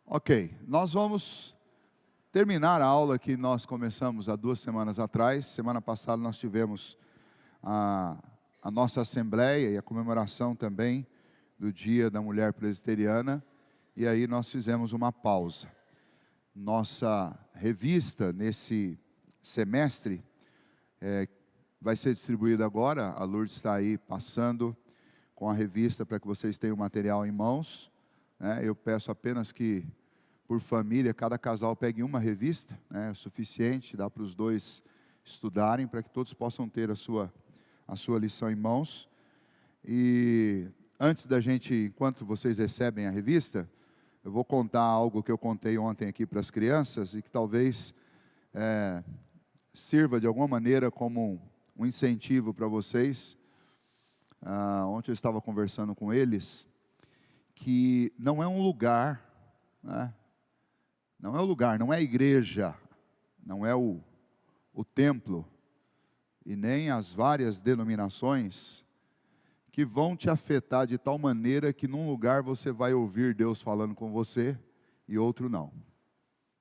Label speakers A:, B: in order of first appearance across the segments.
A: Ok, nós vamos terminar a aula que nós começamos há 2 semanas atrás. Semana passada nós tivemos a nossa assembleia e a comemoração também do Dia da Mulher Presbiteriana. E aí nós fizemos uma pausa. Nossa revista nesse semestre vai ser distribuída agora. A Lourdes está aí passando com a revista para que vocês tenham o material em mãos. Eu peço apenas que, por família, cada casal pegue uma revista, é suficiente, dá para os dois estudarem, para que todos possam ter a sua lição em mãos. E antes da gente, enquanto vocês recebem a revista, eu vou contar algo que eu contei ontem aqui para as crianças e que talvez sirva de alguma maneira como um incentivo para vocês. Ontem eu estava conversando com eles, que não é um lugar, não é o lugar, não é a igreja, não é o templo, e nem as várias denominações que vão te afetar de tal maneira que num lugar você vai ouvir Deus falando com você e outro não.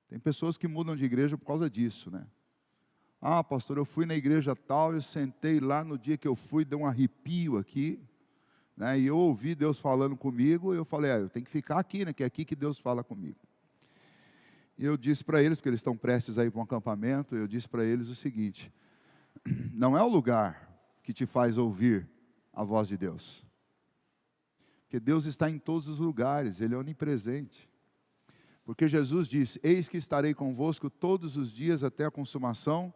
A: Tem pessoas que mudam de igreja por causa disso, pastor, eu fui na igreja tal, eu sentei lá no dia que eu fui, deu um arrepio aqui, e eu ouvi Deus falando comigo, e eu falei, eu tenho que ficar aqui, que é aqui que Deus fala comigo. E eu disse para eles, porque eles estão prestes a ir para um acampamento, eu disse para eles o seguinte: não é o lugar que te faz ouvir a voz de Deus, porque Deus está em todos os lugares, Ele é onipresente. Porque Jesus disse, eis que estarei convosco todos os dias até a consumação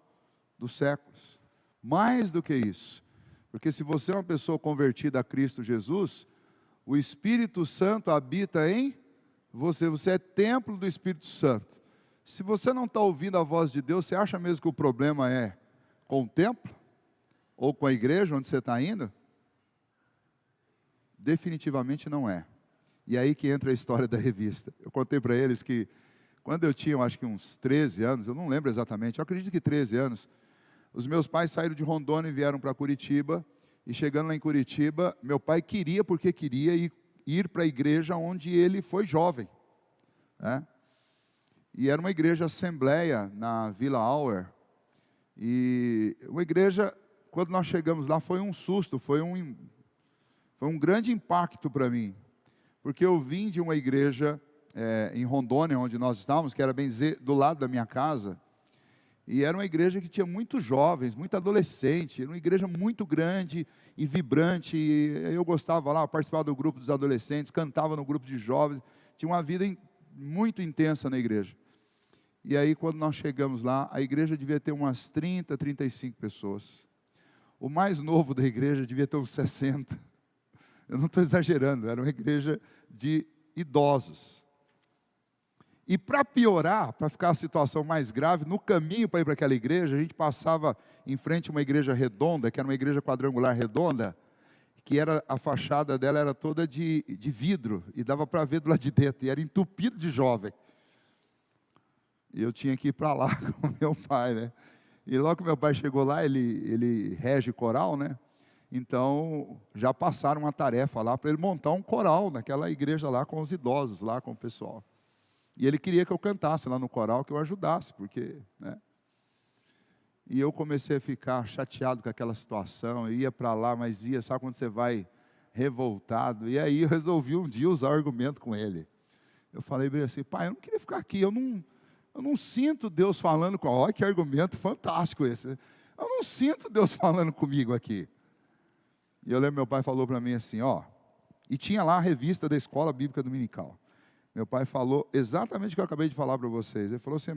A: dos séculos. Mais do que isso, porque se você é uma pessoa convertida a Cristo Jesus, o Espírito Santo habita em você, você é templo do Espírito Santo. Se você não está ouvindo a voz de Deus, você acha mesmo que o problema é com o templo? Ou com a igreja onde você está indo? Definitivamente não é. E aí que entra a história da revista. Eu contei para eles que quando eu tinha, acho que uns 13 anos, eu não lembro exatamente, eu acredito que 13 anos, os meus pais saíram de Rondônia e vieram para Curitiba, e chegando lá em Curitiba, meu pai queria ir para a igreja onde ele foi jovem. E era uma igreja assembleia na Vila Auer, e uma igreja, quando nós chegamos lá, foi um susto, foi um grande impacto para mim, porque eu vim de uma igreja em Rondônia, onde nós estávamos, que era bem dizer, do lado da minha casa, e era uma igreja que tinha muitos jovens, muito adolescente, era uma igreja muito grande e vibrante, e eu gostava lá, eu participava do grupo dos adolescentes, cantava no grupo de jovens, tinha uma vida muito intensa na igreja. E aí quando nós chegamos lá, a igreja devia ter umas 30, 35 pessoas. O mais novo da igreja devia ter uns 60. Eu não estou exagerando, era uma igreja de idosos. E para piorar, para ficar a situação mais grave, no caminho para ir para aquela igreja, a gente passava em frente a uma igreja redonda, que era uma igreja quadrangular redonda, que a fachada dela era toda de vidro, e dava para ver do lado de dentro, e era entupido de jovem. E eu tinha que ir para lá com meu pai, E logo que meu pai chegou lá, ele rege coral, Então, já passaram uma tarefa lá para ele montar um coral naquela igreja lá com os idosos, lá com o pessoal. E ele queria que eu cantasse lá no coral, que eu ajudasse, porque, E eu comecei a ficar chateado com aquela situação, eu ia para lá, mas sabe quando você vai revoltado? E aí eu resolvi um dia usar o argumento com ele. Eu falei bem assim, pai, eu não queria ficar aqui, eu não sinto Deus falando com... Olha que argumento fantástico esse. Eu não sinto Deus falando comigo aqui. E eu lembro, meu pai falou para mim assim, e tinha lá a revista da Escola Bíblica Dominical. Meu pai falou exatamente o que eu acabei de falar para vocês. Ele falou assim,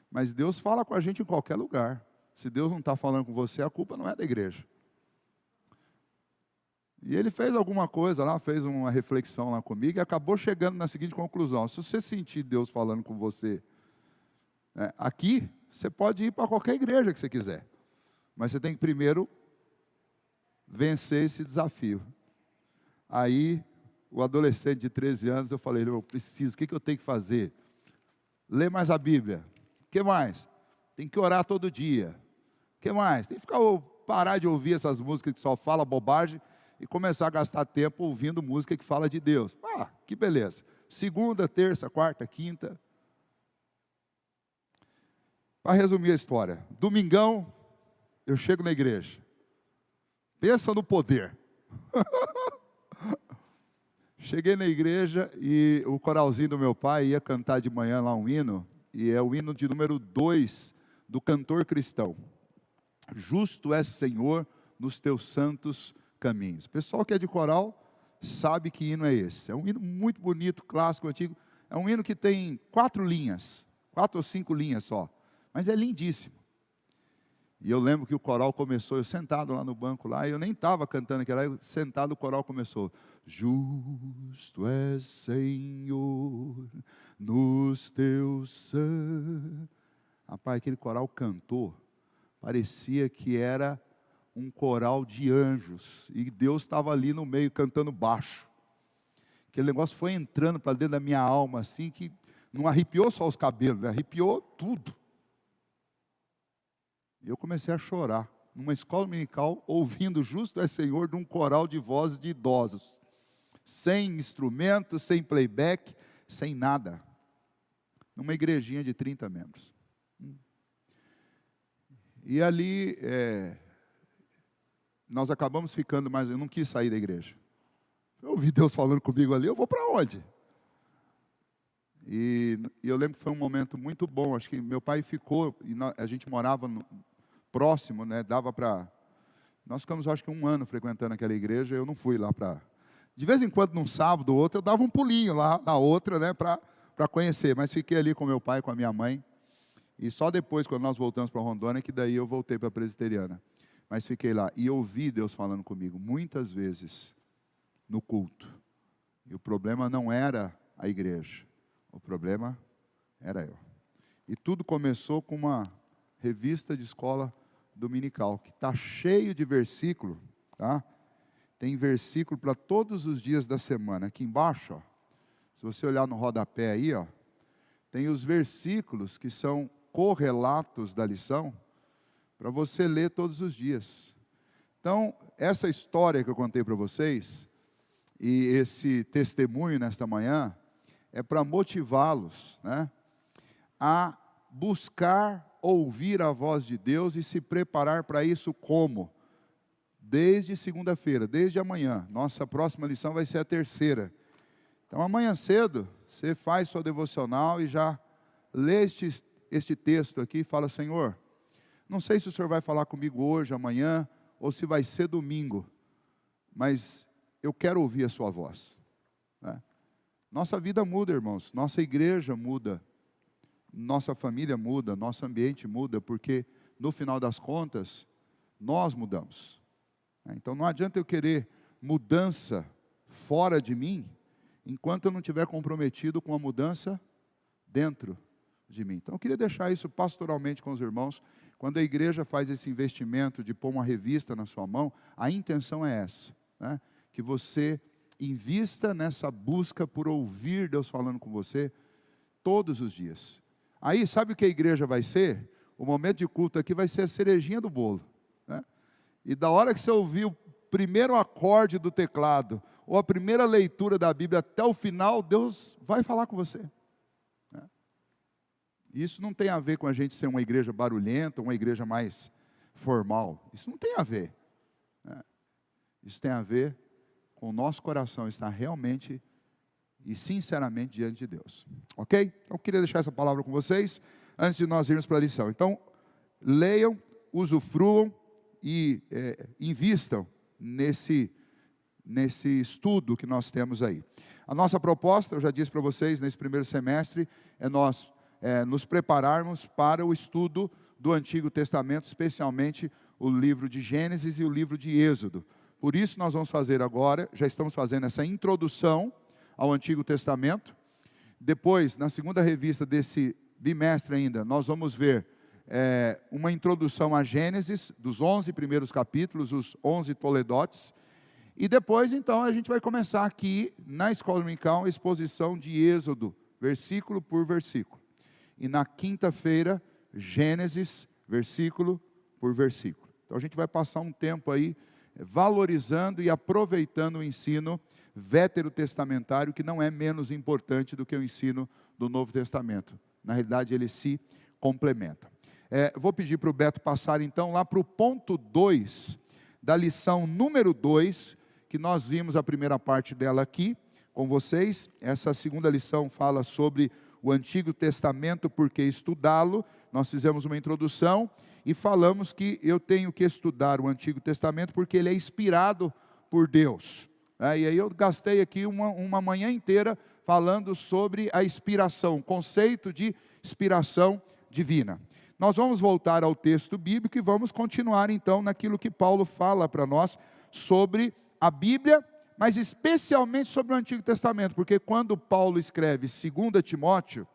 A: mas Deus fala com a gente em qualquer lugar. Se Deus não está falando com você, a culpa não é da igreja. E ele fez alguma coisa lá, fez uma reflexão lá comigo, e acabou chegando na seguinte conclusão: se você sentir Deus falando com você, aqui, você pode ir para qualquer igreja que você quiser. Mas você tem que primeiro vencer esse desafio. Aí, o adolescente de 13 anos, eu falei, eu preciso, o que eu tenho que fazer? Ler mais a Bíblia. O que mais? Tem que orar todo dia. O que mais? Tem que parar de ouvir essas músicas que só falam bobagem e começar a gastar tempo ouvindo música que fala de Deus. Que beleza. segunda, terça, quarta, quinta. Para resumir a história, domingão, eu chego na igreja. Pensa no poder. Cheguei na igreja e o coralzinho do meu pai ia cantar de manhã lá um hino, e é o hino de número 2 do cantor cristão. Justo és, Senhor, nos teus santos caminhos. O pessoal que é de coral sabe que hino é esse. É um hino muito bonito, clássico, antigo. É um hino que tem 4 linhas, 4 ou 5 linhas só. Mas é lindíssimo. E eu lembro que o coral começou, eu sentado lá no banco lá, e eu nem estava cantando aquela, eu sentado, o coral começou. Justo és, Senhor, nos teus santos. Rapaz, aquele coral cantou, parecia que era um coral de anjos, e Deus estava ali no meio cantando baixo. Aquele negócio foi entrando para dentro da minha alma, assim, que não arrepiou só os cabelos, arrepiou tudo. E eu comecei a chorar, numa escola dominical, ouvindo Justo é Senhor, de um coral de vozes de idosos, sem instrumento, sem playback, sem nada, numa igrejinha de 30 membros. E ali, nós acabamos ficando mais, eu não quis sair da igreja. Eu ouvi Deus falando comigo ali, eu vou para onde? E eu lembro que foi um momento muito bom, acho que meu pai ficou, e a gente morava próximo, né, dava para... Nós ficamos, acho que 1 ano frequentando aquela igreja, eu não fui lá para... De vez em quando, num sábado ou outro, eu dava um pulinho lá na outra, né, para conhecer, mas fiquei ali com meu pai, com a minha mãe, e só depois, quando nós voltamos para Rondônia, que daí eu voltei para a presbiteriana. Mas fiquei lá, e ouvi Deus falando comigo, muitas vezes, no culto. E o problema não era a igreja, o problema era eu. E tudo começou com uma revista de escola dominical, que está cheio de versículo, tá? Tem versículo para todos os dias da semana. Aqui embaixo, ó, se você olhar no rodapé aí, ó, tem os versículos que são correlatos da lição, para você ler todos os dias. Então, essa história que eu contei para vocês, e esse testemunho nesta manhã, é para motivá-los, né, a buscar ouvir a voz de Deus e se preparar para isso como? Desde segunda-feira, desde amanhã. Nossa próxima lição vai ser a 3ª. Então, amanhã cedo, você faz sua devocional e já lê este texto aqui e fala, Senhor, não sei se o Senhor vai falar comigo hoje, amanhã, ou se vai ser domingo, mas eu quero ouvir a sua voz. Né? Nossa vida muda, irmãos, nossa igreja muda, nossa família muda, nosso ambiente muda, porque no final das contas, nós mudamos. Então não adianta eu querer mudança fora de mim, enquanto eu não estiver comprometido com a mudança dentro de mim. Então eu queria deixar isso pastoralmente com os irmãos. Quando a igreja faz esse investimento de pôr uma revista na sua mão, a intenção é essa, né? Que você invista nessa busca por ouvir Deus falando com você todos os dias. Aí, sabe o que a igreja vai ser? O momento de culto aqui vai ser a cerejinha do bolo, né? E da hora que você ouvir o primeiro acorde do teclado, ou a primeira leitura da Bíblia até o final, Deus vai falar com você. Né? Isso não tem a ver com a gente ser uma igreja barulhenta, uma igreja mais formal. Isso não tem a ver. Né? Isso tem a ver com o nosso coração estar realmente e sinceramente diante de Deus. Ok? Então, eu queria deixar essa palavra com vocês, antes de nós irmos para a lição. Então, leiam, usufruam e invistam nesse estudo que nós temos aí. A nossa proposta, eu já disse para vocês, nesse primeiro semestre, é nós nos prepararmos para o estudo do Antigo Testamento, especialmente o livro de Gênesis e o livro de Êxodo. Por isso nós vamos fazer agora, já estamos fazendo essa introdução ao Antigo Testamento. Depois, na segunda revista desse bimestre ainda, nós vamos ver uma introdução a Gênesis, dos 11 primeiros capítulos, os 11 toledotes. E depois, então, a gente vai começar aqui, na Escola Dominical, a exposição de Êxodo, versículo por versículo. E na quinta-feira, Gênesis, versículo por versículo. Então, a gente vai passar um tempo aí, valorizando e aproveitando o ensino veterotestamentário, que não é menos importante do que o ensino do Novo Testamento. Na realidade, ele se complementa. Vou pedir para o Beto passar então lá para o ponto 2, da lição número 2, que nós vimos a primeira parte dela aqui com vocês. Essa segunda lição fala sobre o Antigo Testamento, por que estudá-lo. Nós fizemos uma introdução e falamos que eu tenho que estudar o Antigo Testamento porque ele é inspirado por Deus. E aí eu gastei aqui uma manhã inteira falando sobre a inspiração, o conceito de inspiração divina. Nós vamos voltar ao texto bíblico e vamos continuar então naquilo que Paulo fala para nós sobre a Bíblia, mas especialmente sobre o Antigo Testamento, porque quando Paulo escreve 2 Timóteo,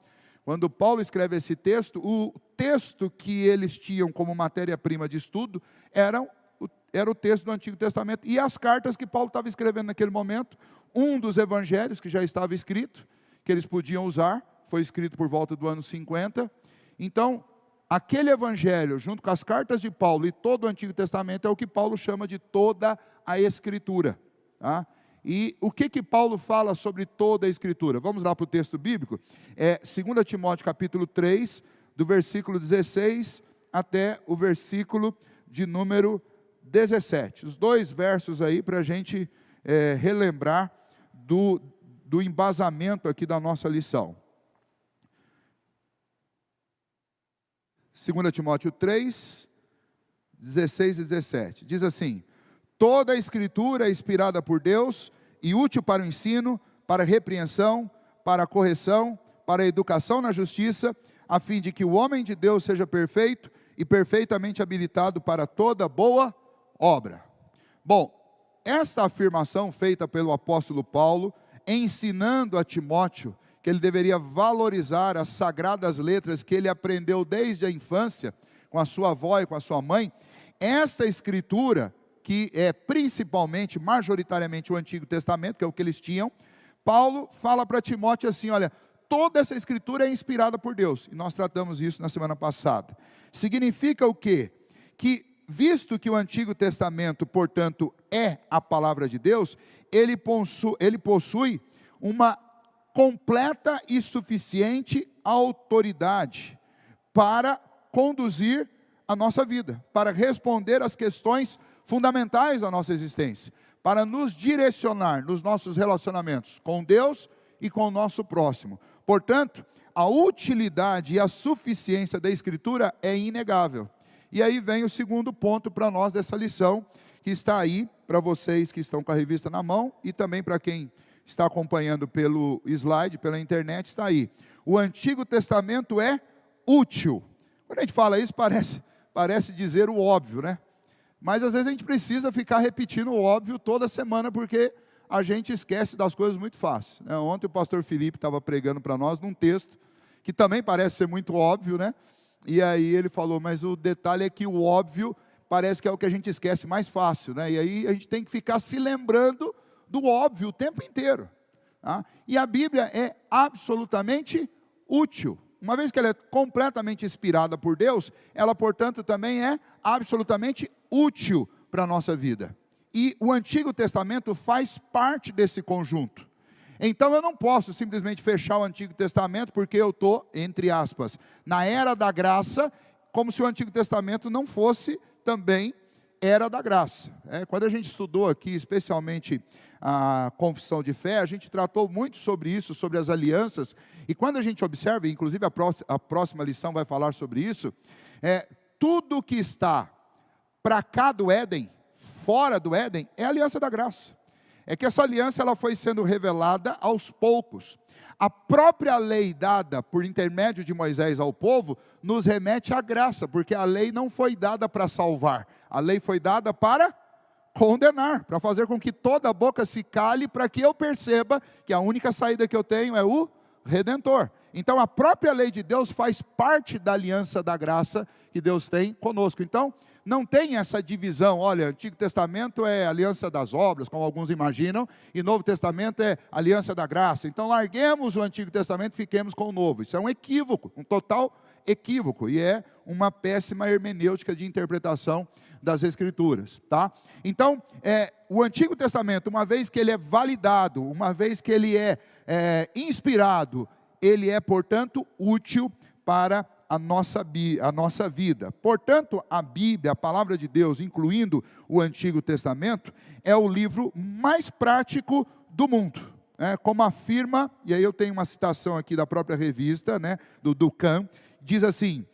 A: quando Paulo escreve esse texto, o texto que eles tinham como matéria-prima de estudo era o texto do Antigo Testamento, e as cartas que Paulo estava escrevendo naquele momento, um dos evangelhos que já estava escrito, que eles podiam usar, foi escrito por volta do ano 50, então, aquele evangelho, junto com as cartas de Paulo e todo o Antigo Testamento, é o que Paulo chama de toda a Escritura. Tá? E o que Paulo fala sobre toda a Escritura? Vamos lá para o texto bíblico? 2 Timóteo capítulo 3, do versículo 16 até o versículo de número 17. Os dois versos aí para a gente relembrar do embasamento aqui da nossa lição. 2 Timóteo 3, 16 e 17. Diz assim: toda a Escritura é inspirada por Deus e útil para o ensino, para a repreensão, para a correção, para a educação na justiça, a fim de que o homem de Deus seja perfeito e perfeitamente habilitado para toda boa obra. Bom, esta afirmação feita pelo apóstolo Paulo, ensinando a Timóteo que ele deveria valorizar as sagradas letras que ele aprendeu desde a infância, com a sua avó e com a sua mãe, essa escritura, que é principalmente, majoritariamente o Antigo Testamento, que é o que eles tinham, Paulo fala para Timóteo assim, olha, toda essa escritura é inspirada por Deus, e nós tratamos isso na semana passada. Significa o quê? Que, visto que o Antigo Testamento, portanto, é a palavra de Deus, ele possui uma completa e suficiente autoridade para conduzir a nossa vida, para responder às questões fundamentais da nossa existência, para nos direcionar nos nossos relacionamentos com Deus e com o nosso próximo. Portanto, a utilidade e a suficiência da Escritura é inegável. E aí vem o segundo ponto para nós dessa lição, que está aí para vocês que estão com a revista na mão e também para quem está acompanhando pelo slide, pela internet, está aí. O Antigo Testamento é útil. Quando a gente fala isso, parece dizer o óbvio, né? Mas às vezes a gente precisa ficar repetindo o óbvio toda semana, porque a gente esquece das coisas muito fácil. Né? Ontem o pastor Felipe estava pregando para nós num texto, que também parece ser muito óbvio, né? E aí ele falou, mas o detalhe é que o óbvio parece que é o que a gente esquece mais fácil, né? E aí a gente tem que ficar se lembrando do óbvio o tempo inteiro. Tá? E a Bíblia é absolutamente útil. Uma vez que ela é completamente inspirada por Deus, ela, portanto, também é absolutamente útil para a nossa vida. E o Antigo Testamento faz parte desse conjunto. Então eu não posso simplesmente fechar o Antigo Testamento porque eu estou, entre aspas, na era da graça, como se o Antigo Testamento não fosse também era da graça. Quando a gente estudou aqui, especialmente a confissão de fé, a gente tratou muito sobre isso, sobre as alianças, e quando a gente observa, inclusive a próxima lição vai falar sobre isso, tudo que está para cá do Éden, fora do Éden, é a aliança da graça. É que essa aliança ela foi sendo revelada aos poucos. A própria lei dada por intermédio de Moisés ao povo, nos remete à graça, porque a lei não foi dada para salvar, a lei foi dada para condenar, para fazer com que toda boca se cale, para que eu perceba que a única saída que eu tenho é o Redentor. Então a própria lei de Deus faz parte da aliança da graça que Deus tem conosco. Então não tem essa divisão, olha, Antigo Testamento é aliança das obras, como alguns imaginam, e Novo Testamento é aliança da graça. Então larguemos o Antigo Testamento e fiquemos com o Novo. Isso é um equívoco, um total equívoco e é uma péssima hermenêutica de interpretação das Escrituras, tá? Então, o Antigo Testamento, uma vez que ele é validado, uma vez que ele é inspirado, ele é, portanto, útil para a nossa vida. Portanto, a Bíblia, a palavra de Deus, incluindo o Antigo Testamento, é o livro mais prático do mundo. Como afirma, e aí eu tenho uma citação aqui da própria revista, do Ducan, diz assim: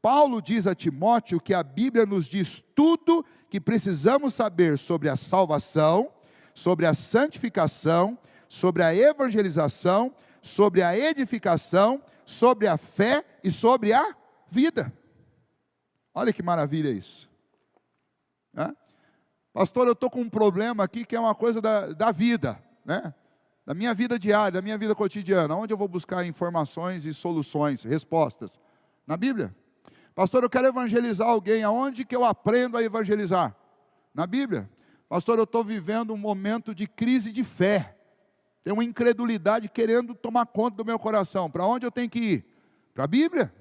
A: Paulo diz a Timóteo que a Bíblia nos diz tudo que precisamos saber sobre a salvação, sobre a santificação, sobre a evangelização, sobre a edificação, sobre a fé e sobre a vida. Olha que maravilha isso. Pastor, eu estou com um problema aqui que é uma coisa da vida, da minha vida diária, da minha vida cotidiana. Onde eu vou buscar informações e soluções, respostas? Na Bíblia. Pastor, eu quero evangelizar alguém. Aonde que eu aprendo a evangelizar? Na Bíblia. Pastor, eu estou vivendo um momento de crise de fé. Tem uma incredulidade querendo tomar conta do meu coração. Para onde eu tenho que ir? Para a Bíblia.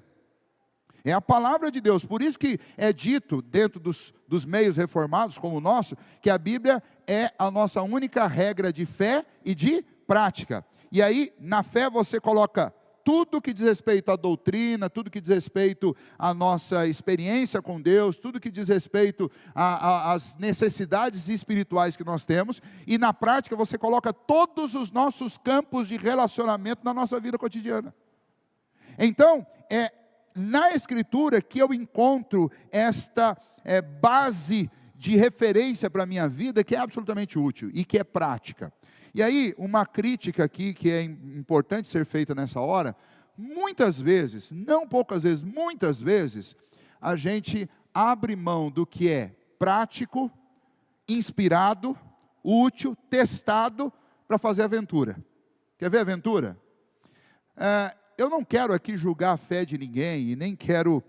A: É a palavra de Deus. Por isso que é dito, dentro dos meios reformados, como o nosso, que a Bíblia é a nossa única regra de fé e de prática. E aí, na fé, você coloca tudo que diz respeito à doutrina, tudo que diz respeito à nossa experiência com Deus, tudo que diz respeito às necessidades espirituais que nós temos, e na prática você coloca todos os nossos campos de relacionamento na nossa vida cotidiana. Então, na Escritura que eu encontro esta base de referência para a minha vida, que é absolutamente útil e que é prática. E aí, uma crítica aqui que é importante ser feita nessa hora: muitas vezes, não poucas vezes, muitas vezes, a gente abre mão do que é prático, inspirado, útil, testado, para fazer aventura. Quer ver aventura? Eu não quero aqui julgar a fé de ninguém, e nem quero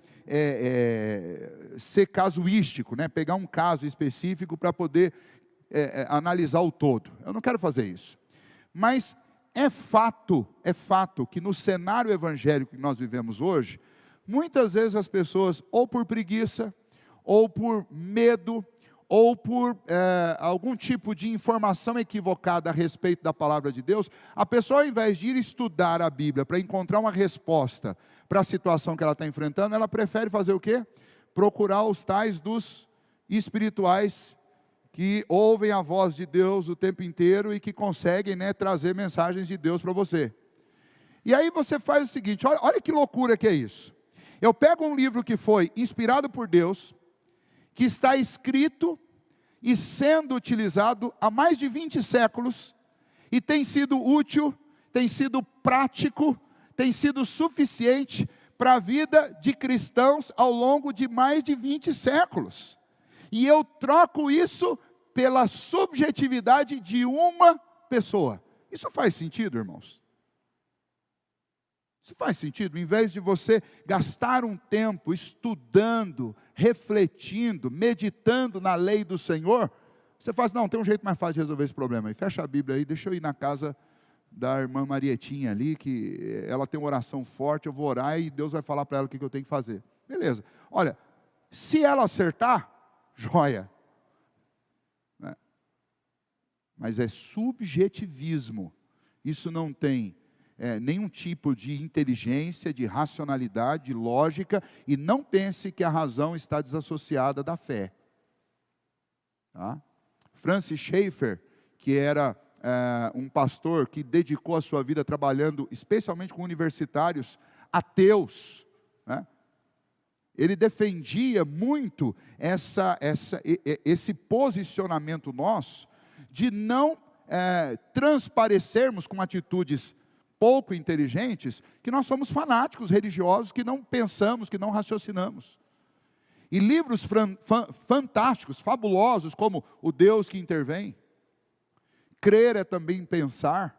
A: ser casuístico, pegar um caso específico para poder analisar o todo. Eu não quero fazer isso. Mas é fato que no cenário evangélico que nós vivemos hoje, muitas vezes as pessoas, ou por preguiça, ou por medo, ou por algum tipo de informação equivocada a respeito da palavra de Deus, a pessoa, ao invés de ir estudar a Bíblia para encontrar uma resposta para a situação que ela está enfrentando, ela prefere fazer o quê? Procurar os tais dos espirituais, que ouvem a voz de Deus o tempo inteiro e que conseguem trazer mensagens de Deus para você. E aí você faz o seguinte: olha que loucura que é isso. Eu pego um livro que foi inspirado por Deus, que está escrito e sendo utilizado há mais de 20 séculos, e tem sido útil, tem sido prático, tem sido suficiente para a vida de cristãos ao longo de mais de 20 séculos. E eu troco isso pela subjetividade de uma pessoa. Isso faz sentido, irmãos? Isso faz sentido? Em vez de você gastar um tempo estudando, refletindo, meditando na lei do Senhor, você faz: não, tem um jeito mais fácil de resolver esse problema aí. Fecha a Bíblia aí, deixa eu ir na casa da irmã Marietinha ali, que ela tem uma oração forte, eu vou orar e Deus vai falar para ela o que eu tenho que fazer. Beleza. Olha, se ela acertar, joia. Mas é subjetivismo. Isso não tem nenhum tipo de inteligência, de racionalidade, de lógica, e não pense que a razão está desassociada da fé. Tá? Francis Schaeffer, que era um pastor que dedicou a sua vida trabalhando especialmente com universitários ateus, ele defendia muito esse posicionamento nosso, de não transparecermos com atitudes pouco inteligentes, que nós somos fanáticos religiosos, que não pensamos, que não raciocinamos. E livros fantásticos, fabulosos, como O Deus que Intervém, Crer é Também Pensar,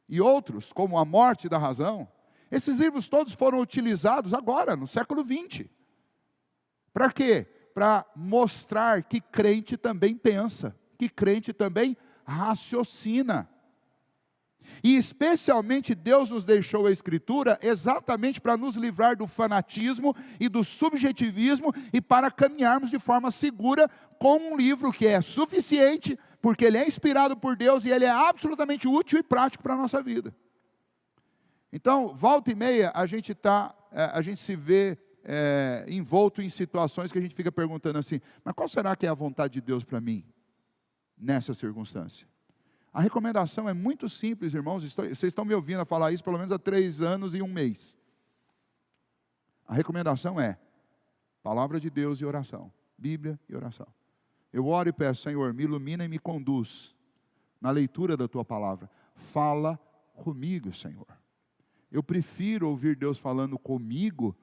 A: e outros, como A Morte da Razão, esses livros todos foram utilizados agora, no século XX. Para quê? Para mostrar que crente também pensa, que crente também raciocina. E especialmente Deus nos deixou a Escritura exatamente para nos livrar do fanatismo e do subjetivismo e para caminharmos de forma segura com um livro que é suficiente, porque ele é inspirado por Deus e ele é absolutamente útil e prático para a nossa vida. Então, volta e meia, a gente se vê envolto em situações que a gente fica perguntando assim, mas qual será que é a vontade de Deus para mim nessa circunstância? A recomendação é muito simples, irmãos. Vocês estão me ouvindo a falar isso pelo menos há 3 anos e 1 mês. A recomendação é palavra de Deus e oração. Bíblia e oração. Eu oro e peço, Senhor, me ilumina e me conduz na leitura da Tua palavra. Fala comigo, Senhor. Eu prefiro ouvir Deus falando comigo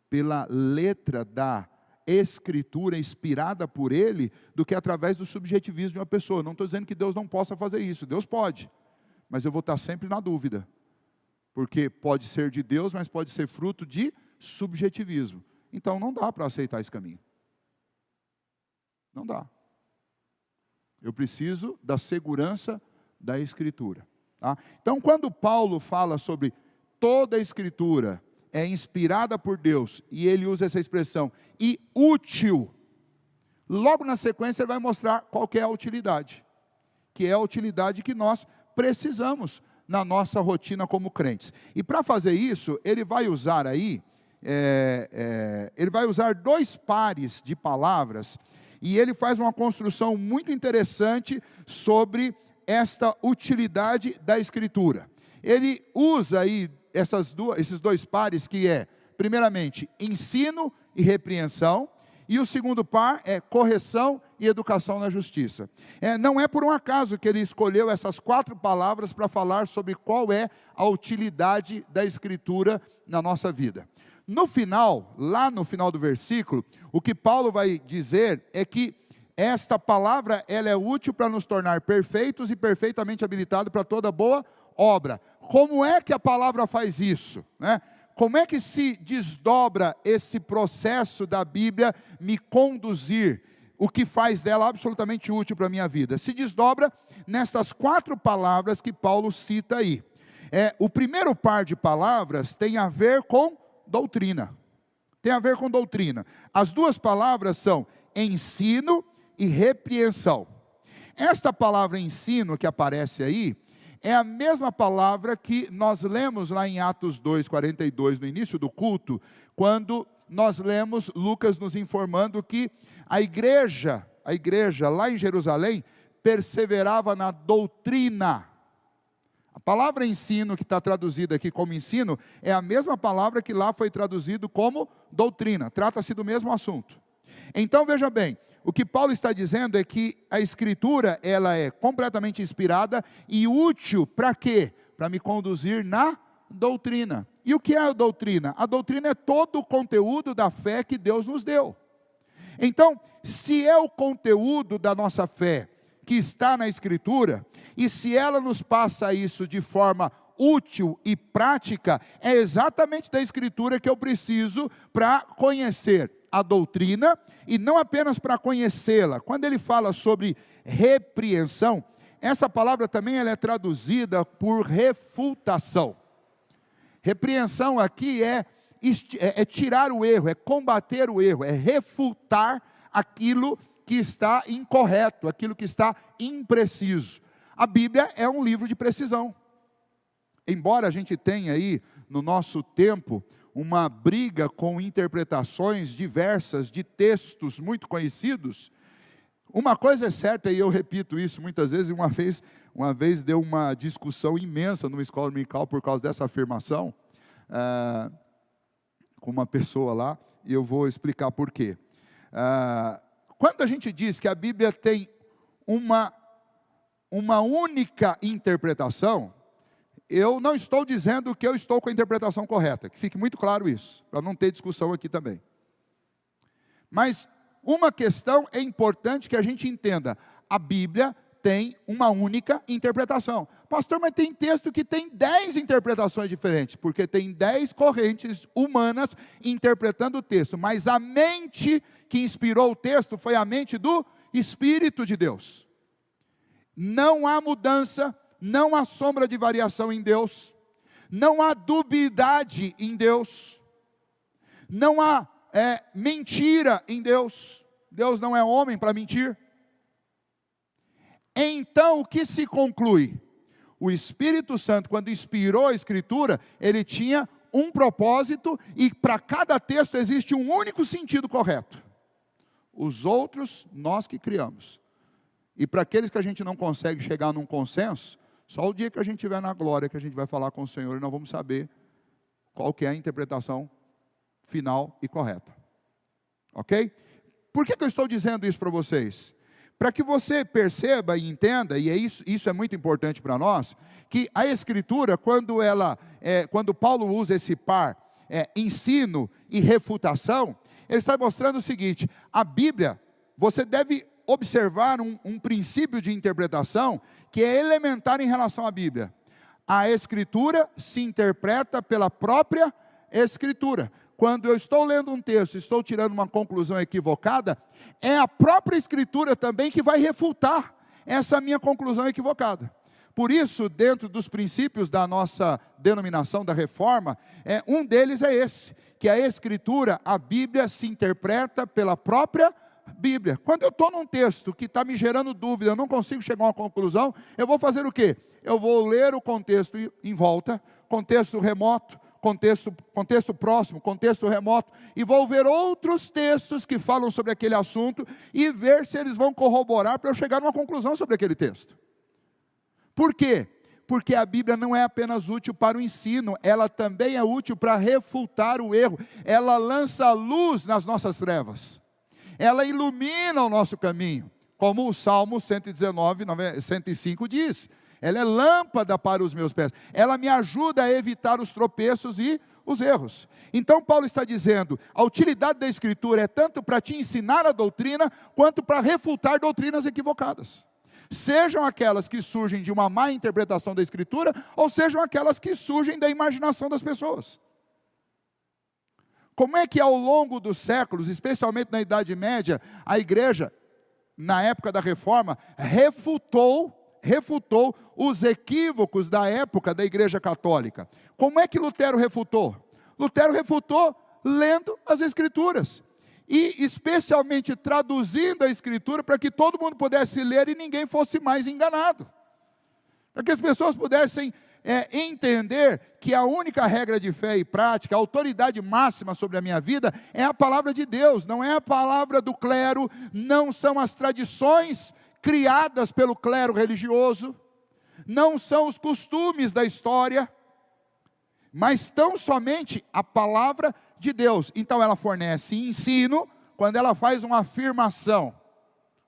A: pela letra da Escritura inspirada por Ele, do que através do subjetivismo de uma pessoa. Não estou dizendo que Deus não possa fazer isso, Deus pode, mas eu vou estar sempre na dúvida, porque pode ser de Deus, mas pode ser fruto de subjetivismo. Então não dá para aceitar esse caminho, não dá. Eu preciso da segurança da Escritura, tá? Então quando Paulo fala sobre toda a Escritura é inspirada por Deus, e ele usa essa expressão, e útil, logo na sequência ele vai mostrar qual que é a utilidade, que é a utilidade que nós precisamos na nossa rotina como crentes. E para fazer isso, ele vai usar aí, ele vai usar 2 pares de palavras, e ele faz uma construção muito interessante sobre esta utilidade da Escritura. Ele usa aí esses 2 pares, que é, primeiramente, ensino e repreensão, e o segundo par é correção e educação na justiça. Não é por um acaso que ele escolheu essas 4 palavras para falar sobre qual é a utilidade da Escritura na nossa vida. No final, lá no final do versículo, o que Paulo vai dizer é que esta palavra ela é útil para nos tornar perfeitos e perfeitamente habilitados para toda boa obra. Como é que a palavra faz isso, né? Como é que se desdobra esse processo da Bíblia me conduzir, o que faz dela absolutamente útil para a minha vida? Se desdobra nestas 4 palavras que Paulo cita aí. O primeiro par de palavras tem a ver com doutrina. Tem a ver com doutrina. As 2 palavras são ensino e repreensão. Esta palavra ensino que aparece aí, é a mesma palavra que nós lemos lá em Atos 2:42, no início do culto, quando nós lemos Lucas nos informando que a igreja lá em Jerusalém, perseverava na doutrina. A palavra ensino, que está traduzida aqui como ensino, é a mesma palavra que lá foi traduzido como doutrina. Trata-se do mesmo assunto. Então veja bem, o que Paulo está dizendo é que a Escritura, ela é completamente inspirada e útil para quê? Para me conduzir na doutrina. E o que é a doutrina? A doutrina é todo o conteúdo da fé que Deus nos deu. Então, se é o conteúdo da nossa fé que está na Escritura, e se ela nos passa isso de forma útil e prática, é exatamente da Escritura que eu preciso para conhecer a doutrina, e não apenas para conhecê-la. Quando ele fala sobre repreensão, essa palavra também ela é traduzida por refutação. Repreensão aqui é tirar o erro, é combater o erro, é refutar aquilo que está incorreto, aquilo que está impreciso. A Bíblia é um livro de precisão. Embora a gente tenha aí, no nosso tempo, uma briga com interpretações diversas de textos muito conhecidos, uma coisa é certa, e eu repito isso muitas vezes, uma vez deu uma discussão imensa numa escola dominical por causa dessa afirmação, com uma pessoa lá, e eu vou explicar por quê. Quando a gente diz que a Bíblia tem uma única interpretação, eu não estou dizendo que eu estou com a interpretação correta, que fique muito claro isso, para não ter discussão aqui também. Mas uma questão é importante que a gente entenda: a Bíblia tem uma única interpretação. Pastor, mas tem texto que tem 10 interpretações diferentes, porque tem 10 correntes humanas interpretando o texto, mas a mente que inspirou o texto foi a mente do Espírito de Deus. Não há mudança, não há sombra de variação em Deus, não há dubiedade em Deus, não há mentira em Deus. Deus não é homem para mentir. Então, o que se conclui? O Espírito Santo, quando inspirou a Escritura, ele tinha um propósito, e para cada texto existe um único sentido correto. Os outros, nós que criamos. E para aqueles que a gente não consegue chegar num consenso, só o dia que a gente estiver na glória, que a gente vai falar com o Senhor, e nós vamos saber qual que é a interpretação final e correta. Ok? Por que eu estou dizendo isso para vocês? Para que você perceba e entenda, e isso é muito importante para nós, que a Escritura, quando Paulo usa esse par, ensino e refutação, ele está mostrando o seguinte: a Bíblia, você deve observar um princípio de interpretação que é elementar em relação à Bíblia. A Escritura se interpreta pela própria Escritura. Quando eu estou lendo um texto, estou tirando uma conclusão equivocada, é a própria Escritura também que vai refutar essa minha conclusão equivocada. Por isso, dentro dos princípios da nossa denominação da Reforma, um deles é esse, que a Escritura, a Bíblia, se interpreta pela própria Bíblia. Quando eu estou num texto que está me gerando dúvida, eu não consigo chegar a uma conclusão, eu vou fazer o quê? Eu vou ler o contexto em volta, contexto remoto, contexto próximo, contexto remoto, e vou ver outros textos que falam sobre aquele assunto, e ver se eles vão corroborar para eu chegar a uma conclusão sobre aquele texto. Por quê? Porque a Bíblia não é apenas útil para o ensino, ela também é útil para refutar o erro. Ela lança luz nas nossas trevas, ela ilumina o nosso caminho, como o Salmo 119, 105 diz. Ela é lâmpada para os meus pés, ela me ajuda a evitar os tropeços e os erros. Então Paulo está dizendo, a utilidade da Escritura é tanto para te ensinar a doutrina, quanto para refutar doutrinas equivocadas. Sejam aquelas que surgem de uma má interpretação da Escritura, ou sejam aquelas que surgem da imaginação das pessoas. Como é que ao longo dos séculos, especialmente na Idade Média, a igreja, na época da Reforma, refutou os equívocos da época da Igreja Católica? Como é que Lutero refutou? Lutero refutou lendo as Escrituras, e especialmente traduzindo a Escritura para que todo mundo pudesse ler e ninguém fosse mais enganado, para que as pessoas pudessem entender que a única regra de fé e prática, a autoridade máxima sobre a minha vida, é a palavra de Deus, não é a palavra do clero, não são as tradições criadas pelo clero religioso, não são os costumes da história, mas tão somente a palavra de Deus. Então ela fornece ensino quando ela faz uma afirmação,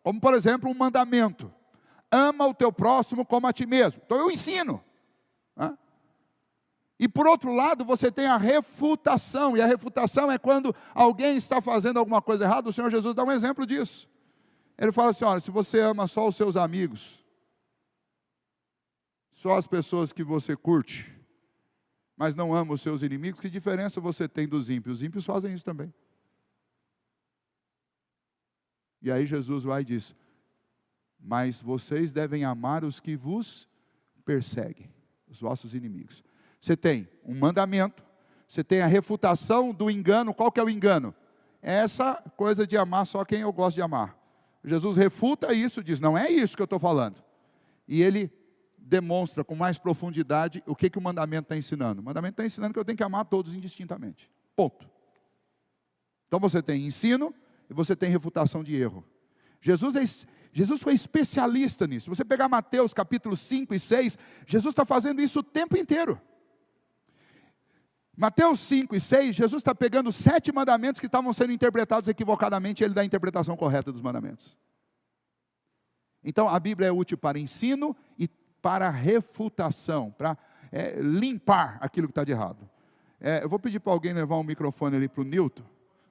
A: como por exemplo um mandamento: ama o teu próximo como a ti mesmo. Então eu ensino. E por outro lado, você tem a refutação, e a refutação é quando alguém está fazendo alguma coisa errada. O Senhor Jesus dá um exemplo disso. Ele fala assim: olha, se você ama só os seus amigos, só as pessoas que você curte, mas não ama os seus inimigos, que diferença você tem dos ímpios? Os ímpios fazem isso também. E aí Jesus vai e diz: mas vocês devem amar os que vos perseguem, os vossos inimigos. Você tem um mandamento, você tem a refutação do engano. Qual que é o engano? É essa coisa de amar só quem eu gosto de amar. Jesus refuta isso, diz: não é isso que eu estou falando. E ele demonstra com mais profundidade o que o mandamento está ensinando. O mandamento está ensinando que eu tenho que amar todos indistintamente. Ponto. Então você tem ensino e você tem refutação de erro. Jesus foi especialista nisso. Se você pegar Mateus capítulo 5 e 6, Jesus está fazendo isso o tempo inteiro. Mateus 5 e 6, Jesus está pegando 7 mandamentos que estavam sendo interpretados equivocadamente, e ele dá a interpretação correta dos mandamentos. Então a Bíblia é útil para ensino e para refutação, para limpar aquilo que está de errado. Eu vou pedir para alguém levar um microfone ali para o Nilton.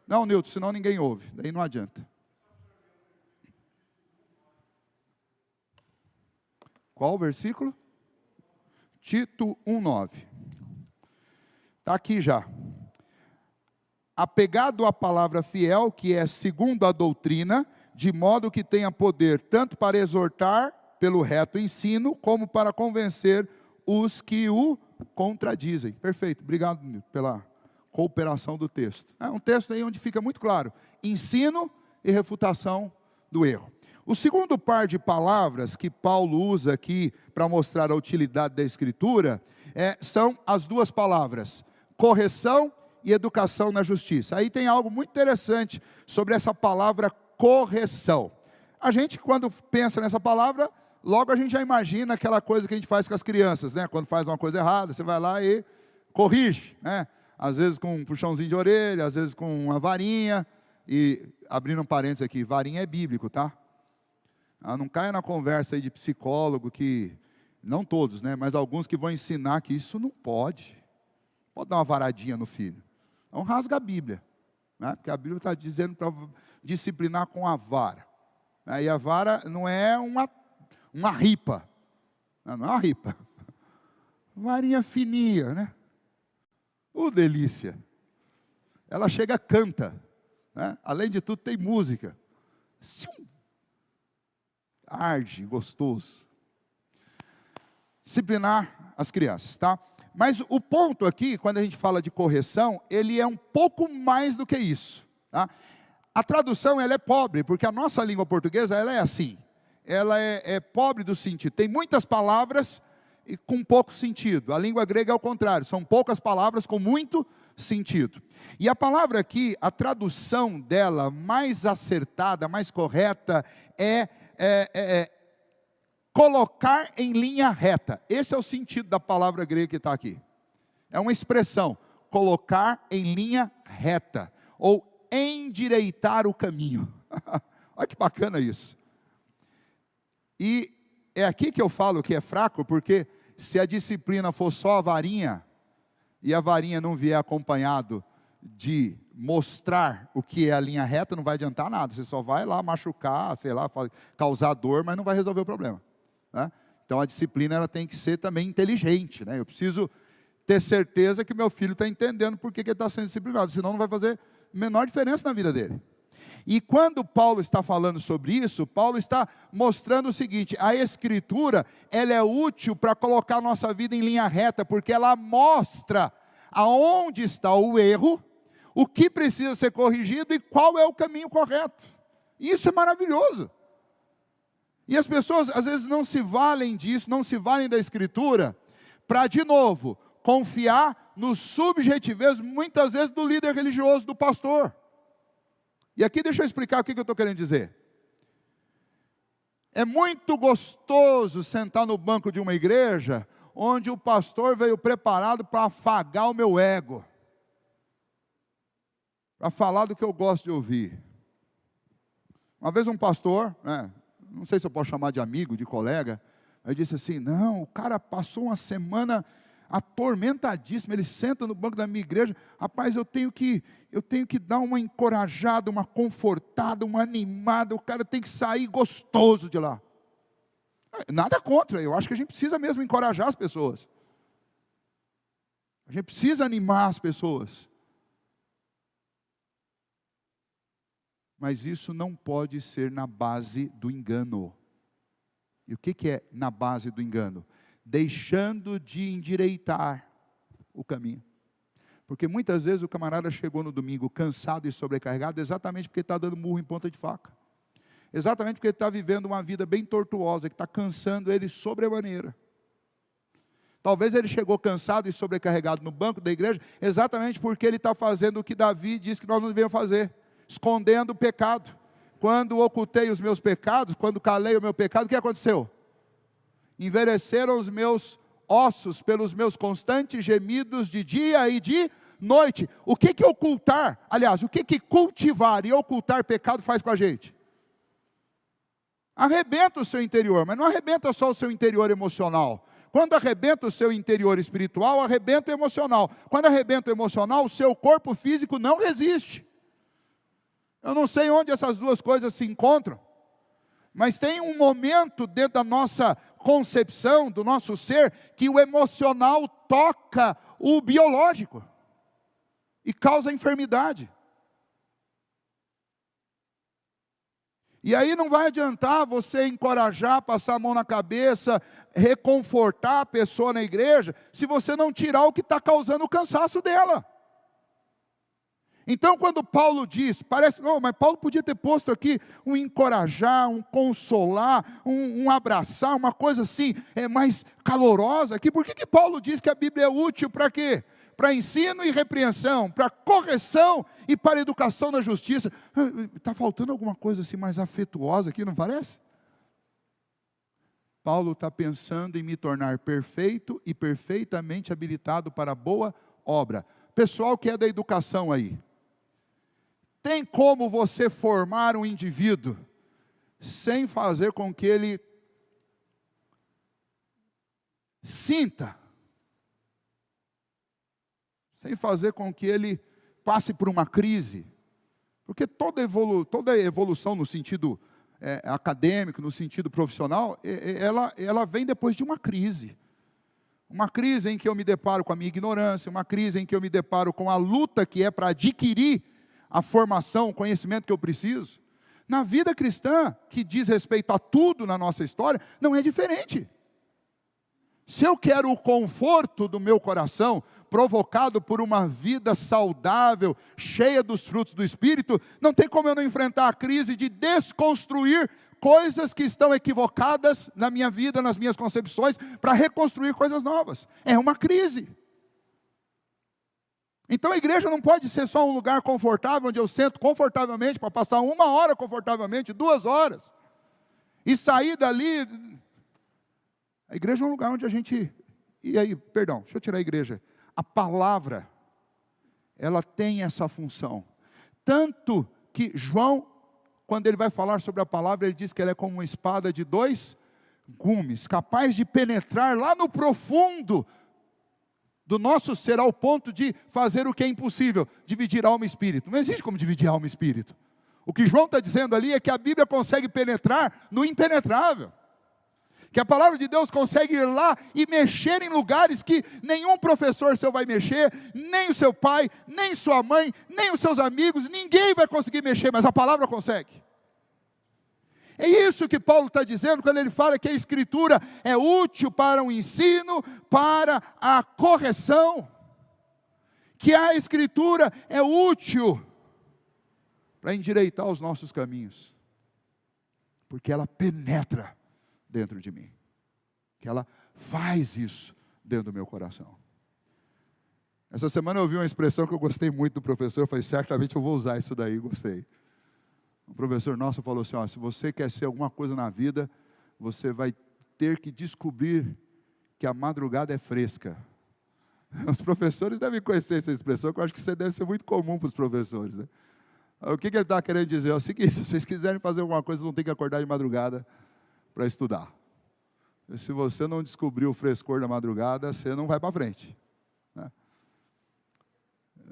A: Não, Nilton, senão ninguém ouve, daí não adianta. Qual o versículo? Tito 1,9. Está aqui já. Apegado à palavra fiel, que é segundo a doutrina, de modo que tenha poder tanto para exortar pelo reto ensino, como para convencer os que o contradizem. Perfeito, obrigado pela cooperação do texto. É um texto aí onde fica muito claro, ensino e refutação do erro. O segundo par de palavras que Paulo usa aqui para mostrar a utilidade da Escritura são as duas palavras, correção e educação na justiça. Aí tem algo muito interessante sobre essa palavra correção. A gente, quando pensa nessa palavra, logo a gente já imagina aquela coisa que a gente faz com as crianças, né? Quando faz uma coisa errada, você vai lá e corrige, né? Às vezes com um puxãozinho de orelha, às vezes com uma varinha. E, abrindo um parênteses aqui, varinha é bíblico, tá? Não caia na conversa aí de psicólogo que, não todos, né? Mas alguns que vão ensinar que isso não pode. Pode dar uma varadinha no filho. Então rasga a Bíblia, né? Porque a Bíblia está dizendo para disciplinar com a vara. E a vara não é uma ripa. Não é uma ripa. Varinha fininha, né? Delícia. Ela chega, canta, né? Além de tudo tem música. Arde, gostoso. Disciplinar as crianças, tá? Mas o ponto aqui, quando a gente fala de correção, ele é um pouco mais do que isso, tá? A tradução, ela é pobre, porque a nossa língua portuguesa, ela é assim. Ela é pobre do sentido. Tem muitas palavras e com pouco sentido. A língua grega é o contrário. São poucas palavras com muito sentido. E a palavra aqui, a tradução dela mais acertada, mais correta, é colocar em linha reta. Esse é o sentido da palavra grega que está aqui. É uma expressão, colocar em linha reta, ou endireitar o caminho. Olha que bacana isso. E é aqui que eu falo que é fraco, porque se a disciplina for só a varinha, e a varinha não vier acompanhado de mostrar o que é a linha reta, não vai adiantar nada. Você só vai lá machucar, sei lá, causar dor, mas não vai resolver o problema, né? Então a disciplina ela tem que ser também inteligente, né? Eu preciso ter certeza que meu filho está entendendo por que ele está sendo disciplinado, senão não vai fazer a menor diferença na vida dele. E quando Paulo está falando sobre isso, Paulo está mostrando o seguinte: a Escritura, ela é útil para colocar a nossa vida em linha reta, porque ela mostra aonde está o erro, o que precisa ser corrigido e qual é o caminho correto. Isso é maravilhoso. E as pessoas às vezes não se valem disso, não se valem da Escritura, para de novo, confiar no subjetivismo, muitas vezes do líder religioso, do pastor. E aqui deixa eu explicar o que eu estou querendo dizer. É muito gostoso sentar no banco de uma igreja, onde o pastor veio preparado para afagar o meu ego, para falar do que eu gosto de ouvir. Uma vez um pastor, né, não sei se eu posso chamar de amigo, de colega, ele disse assim: não, o cara passou uma semana atormentadíssimo, ele senta no banco da minha igreja, rapaz, eu tenho que dar uma encorajada, uma confortada, uma animada, o cara tem que sair gostoso de lá. Nada contra, eu acho que a gente precisa mesmo encorajar as pessoas, a gente precisa animar as pessoas, mas isso não pode ser na base do engano. E o que é na base do engano? Deixando de endireitar o caminho. Porque muitas vezes o camarada chegou no domingo cansado e sobrecarregado, exatamente porque está dando murro em ponta de faca. Exatamente porque ele está vivendo uma vida bem tortuosa, que está cansando ele sobremaneira. Talvez ele chegou cansado e sobrecarregado no banco da igreja, exatamente porque ele está fazendo o que Davi disse que nós não devemos fazer, escondendo o pecado. Quando ocultei os meus pecados, quando calei o meu pecado, o que aconteceu? Envelheceram os meus ossos pelos meus constantes gemidos de dia e de noite. O que ocultar, aliás, o que cultivar e ocultar pecado faz com a gente? Arrebenta o seu interior, mas não arrebenta só o seu interior emocional. Quando arrebenta o seu interior espiritual, arrebenta o emocional. Quando arrebenta o emocional, o seu corpo físico não resiste. Eu não sei onde essas duas coisas se encontram, mas tem um momento dentro da nossa concepção, do nosso ser, que o emocional toca o biológico e causa enfermidade. E aí não vai adiantar você encorajar, passar a mão na cabeça, reconfortar a pessoa na igreja, se você não tirar o que está causando o cansaço dela. Então, quando Paulo diz, parece, não, mas Paulo podia ter posto aqui um encorajar, um consolar, um abraçar, uma coisa assim, mais calorosa aqui. Por que Paulo diz que a Bíblia é útil para quê? Para ensino e repreensão, para correção e para educação na justiça. Está faltando alguma coisa assim mais afetuosa aqui, não parece? Paulo está pensando em me tornar perfeito e perfeitamente habilitado para a boa obra. Pessoal que é da educação aí, tem como você formar um indivíduo sem fazer com que ele sinta, sem fazer com que ele passe por uma crise? Porque toda evolução no sentido acadêmico, no sentido profissional, ela vem depois de uma crise. Uma crise em que eu me deparo com a minha ignorância, uma crise em que eu me deparo com a luta que é para adquirir a formação, o conhecimento que eu preciso. Na vida cristã, que diz respeito a tudo na nossa história, não é diferente. Se eu quero o conforto do meu coração, provocado por uma vida saudável, cheia dos frutos do Espírito, não tem como eu não enfrentar a crise de desconstruir coisas que estão equivocadas na minha vida, nas minhas concepções, para reconstruir coisas novas. É uma crise. Então a igreja não pode ser só um lugar confortável, onde eu sento confortavelmente, para passar 1 hora confortavelmente, 2 horas, e sair dali. A igreja é um lugar onde a gente, deixa eu tirar a igreja. A palavra, ela tem essa função. Tanto que João, quando ele vai falar sobre a palavra, ele diz que ela é como uma espada de 2 gumes, capaz de penetrar lá no profundo do nosso ser, ao ponto de fazer o que é impossível, dividir alma e espírito. Não existe como dividir alma e espírito. O que João está dizendo ali é que a Bíblia consegue penetrar no impenetrável. Que a palavra de Deus consegue ir lá e mexer em lugares que nenhum professor seu vai mexer, nem o seu pai, nem sua mãe, nem os seus amigos, ninguém vai conseguir mexer, mas a palavra consegue. É isso que Paulo está dizendo quando ele fala que a Escritura é útil para o ensino, para a correção, que a Escritura é útil para endireitar os nossos caminhos, porque ela penetra dentro de mim, que ela faz isso dentro do meu coração. Essa semana eu ouvi uma expressão que eu gostei muito do professor, eu falei, certamente eu vou usar isso daí, gostei. O professor nosso falou assim, se você quer ser alguma coisa na vida, você vai ter que descobrir que a madrugada é fresca. Os professores devem conhecer essa expressão, que eu acho que isso deve ser muito comum para os professores, né? O que ele está querendo dizer? É o seguinte, se vocês quiserem fazer alguma coisa, vão ter que acordar de madrugada para estudar. E se você não descobrir o frescor da madrugada, você não vai para frente, né?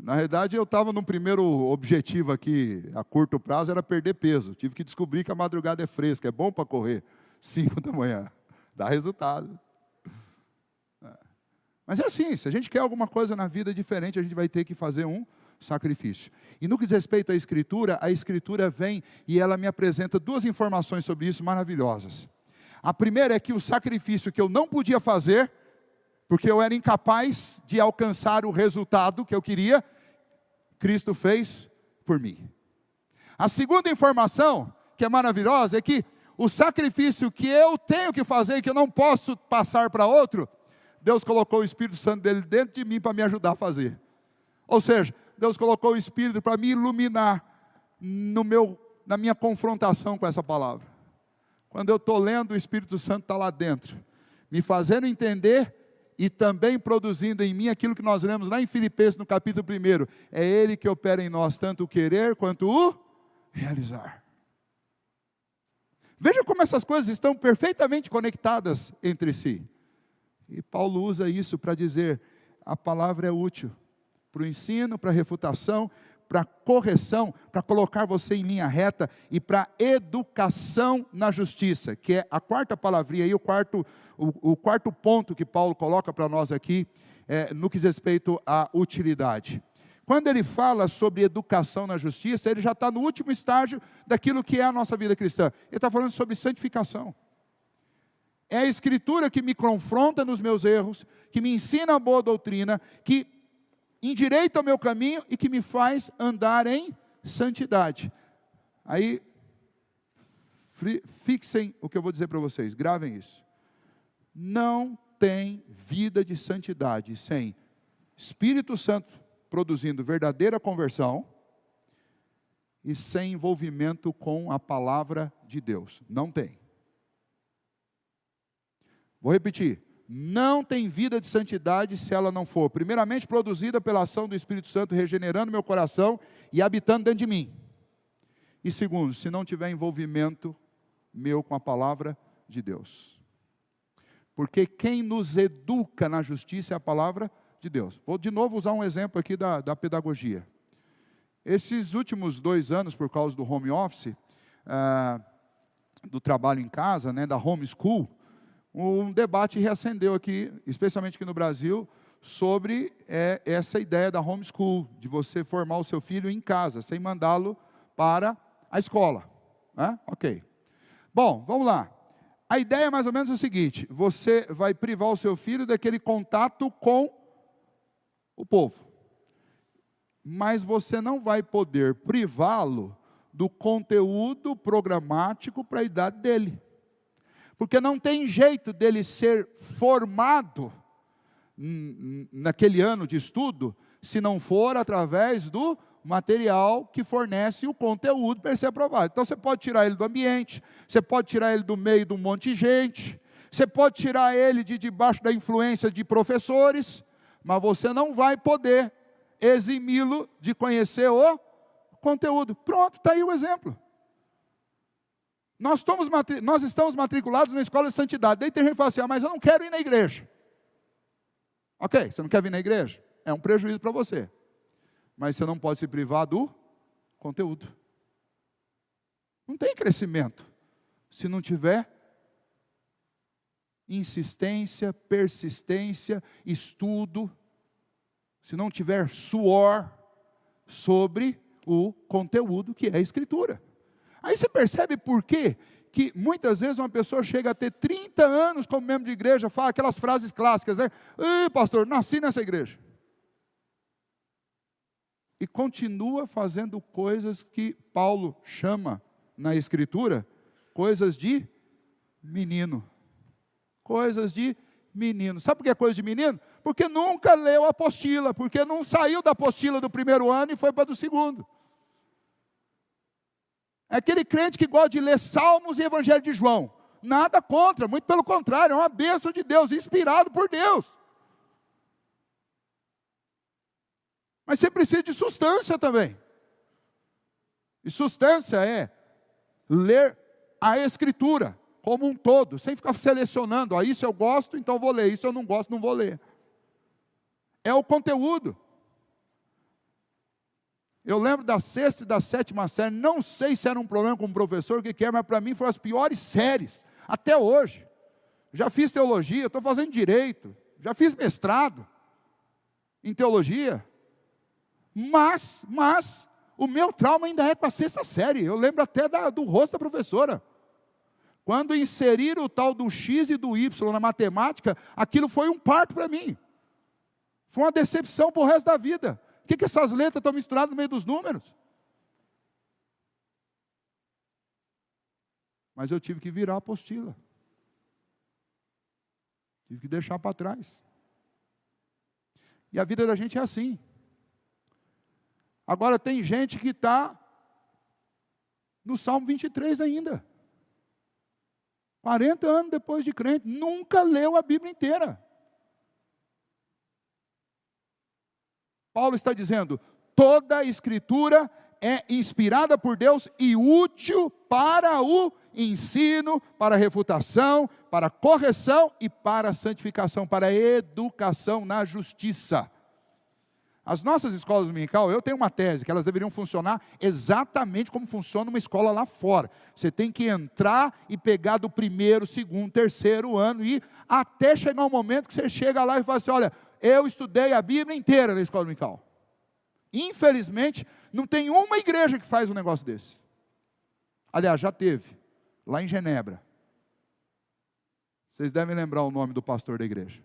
A: Na realidade, eu estava no primeiro objetivo aqui, a curto prazo, era perder peso. Tive que descobrir que a madrugada é fresca, é bom para correr 5 da manhã, dá resultado. Mas é assim, se a gente quer alguma coisa na vida diferente, a gente vai ter que fazer um sacrifício. E no que diz respeito à Escritura vem e ela me apresenta 2 informações sobre isso maravilhosas. A primeira é que o sacrifício que eu não podia fazer, porque eu era incapaz de alcançar o resultado que eu queria, Cristo fez por mim. A segunda informação, que é maravilhosa, é que o sacrifício que eu tenho que fazer e que eu não posso passar para outro, Deus colocou o Espírito Santo dele dentro de mim para me ajudar a fazer. Ou seja, Deus colocou o Espírito para me iluminar na minha confrontação com essa palavra. Quando eu estou lendo, o Espírito Santo está lá dentro, me fazendo entender e também produzindo em mim aquilo que nós lemos lá em Filipenses, no capítulo 1. É Ele que opera em nós, tanto o querer quanto o realizar. Veja como essas coisas estão perfeitamente conectadas entre si. E Paulo usa isso para dizer, a palavra é útil para o ensino, para a refutação, para a correção, para colocar você em linha reta e para educação na justiça, que é a quarta palavrinha aí, o quarto ponto que Paulo coloca para nós aqui, no que diz respeito à utilidade. quando ele fala sobre educação na justiça, ele já está no último estágio daquilo que é a nossa vida cristã. Ele está falando sobre santificação. É a Escritura que me confronta nos meus erros, que me ensina a boa doutrina, que endireita o meu caminho e que me faz andar em santidade. Aí, fixem o que eu vou dizer para vocês, gravem isso. Não tem vida de santidade sem Espírito Santo produzindo verdadeira conversão e sem envolvimento com a palavra de Deus. Não tem. Vou repetir. Não tem vida de santidade se ela não for, primeiramente, produzida pela ação do Espírito Santo, regenerando meu coração e habitando dentro de mim. E segundo, se não tiver envolvimento meu com a palavra de Deus. Porque quem nos educa na justiça é a palavra de Deus. Vou de novo usar um exemplo aqui da pedagogia. Esses últimos 2 anos, por causa do home office, do trabalho em casa, da homeschool, um debate reacendeu aqui, especialmente aqui no Brasil, sobre essa ideia da homeschool, de você formar o seu filho em casa, sem mandá-lo para a escola. Ok. Bom, vamos lá. A ideia é mais ou menos o seguinte: você vai privar o seu filho daquele contato com o povo. Mas você não vai poder privá-lo do conteúdo programático para a idade dele. Porque não tem jeito dele ser formado naquele ano de estudo, se não for através do material que fornece o conteúdo para ele ser aprovado. Então você pode tirar ele do ambiente, você pode tirar ele do meio de um monte de gente, você pode tirar ele de debaixo da influência de professores, mas você não vai poder eximi-lo de conhecer o conteúdo. Pronto, está aí o exemplo. Nós estamos matriculados na escola de santidade. Daí tem gente que fala assim: mas eu não quero ir na igreja. Ok, você não quer vir na igreja? É um prejuízo para você. Mas você não pode se privar do conteúdo. Não tem crescimento se não tiver insistência, persistência, estudo, se não tiver suor sobre o conteúdo que é a Escritura. Aí você percebe por quê que muitas vezes uma pessoa chega a ter 30 anos como membro de igreja, fala aquelas frases clássicas, pastor, nasci nessa igreja. E continua fazendo coisas que Paulo chama na Escritura, coisas de menino. Coisas de menino. Sabe por que é coisa de menino? Porque nunca leu a apostila, porque não saiu da apostila do primeiro ano e foi para do segundo. É aquele crente que gosta de ler Salmos e Evangelho de João. Nada contra, muito pelo contrário, é uma bênção de Deus, inspirado por Deus. Mas você precisa de substância também. E substância é ler a Escritura como um todo, sem ficar selecionando, isso eu gosto, então vou ler, isso eu não gosto, não vou ler. É o conteúdo. Eu lembro da 6ª e da 7ª série, não sei se era um problema com o professor, o que é, mas para mim foram as piores séries, até hoje. Já fiz teologia, estou fazendo direito, já fiz mestrado em teologia, mas o meu trauma ainda é com a 6ª série, eu lembro até do rosto da professora. Quando inseriram o tal do X e do Y na matemática, aquilo foi um parto para mim. Foi uma decepção para o resto da vida. Por que essas letras estão misturadas no meio dos números? Mas eu tive que virar a apostila. Tive que deixar para trás. E a vida da gente é assim. Agora tem gente que está no Salmo 23 ainda. 40 anos depois de crente, nunca leu a Bíblia inteira. Paulo está dizendo, toda a Escritura é inspirada por Deus e útil para o ensino, para a refutação, para a correção e para a santificação, para a educação na justiça. As nossas escolas dominical, eu tenho uma tese, que elas deveriam funcionar exatamente como funciona uma escola lá fora. Você tem que entrar e pegar do primeiro, segundo, terceiro ano, e até chegar um momento que você chega lá e fala assim, olha, eu estudei a Bíblia inteira na escola dominical. Infelizmente, não tem uma igreja que faz um negócio desse. Aliás, já teve, lá em Genebra. Vocês devem lembrar o nome do pastor da igreja.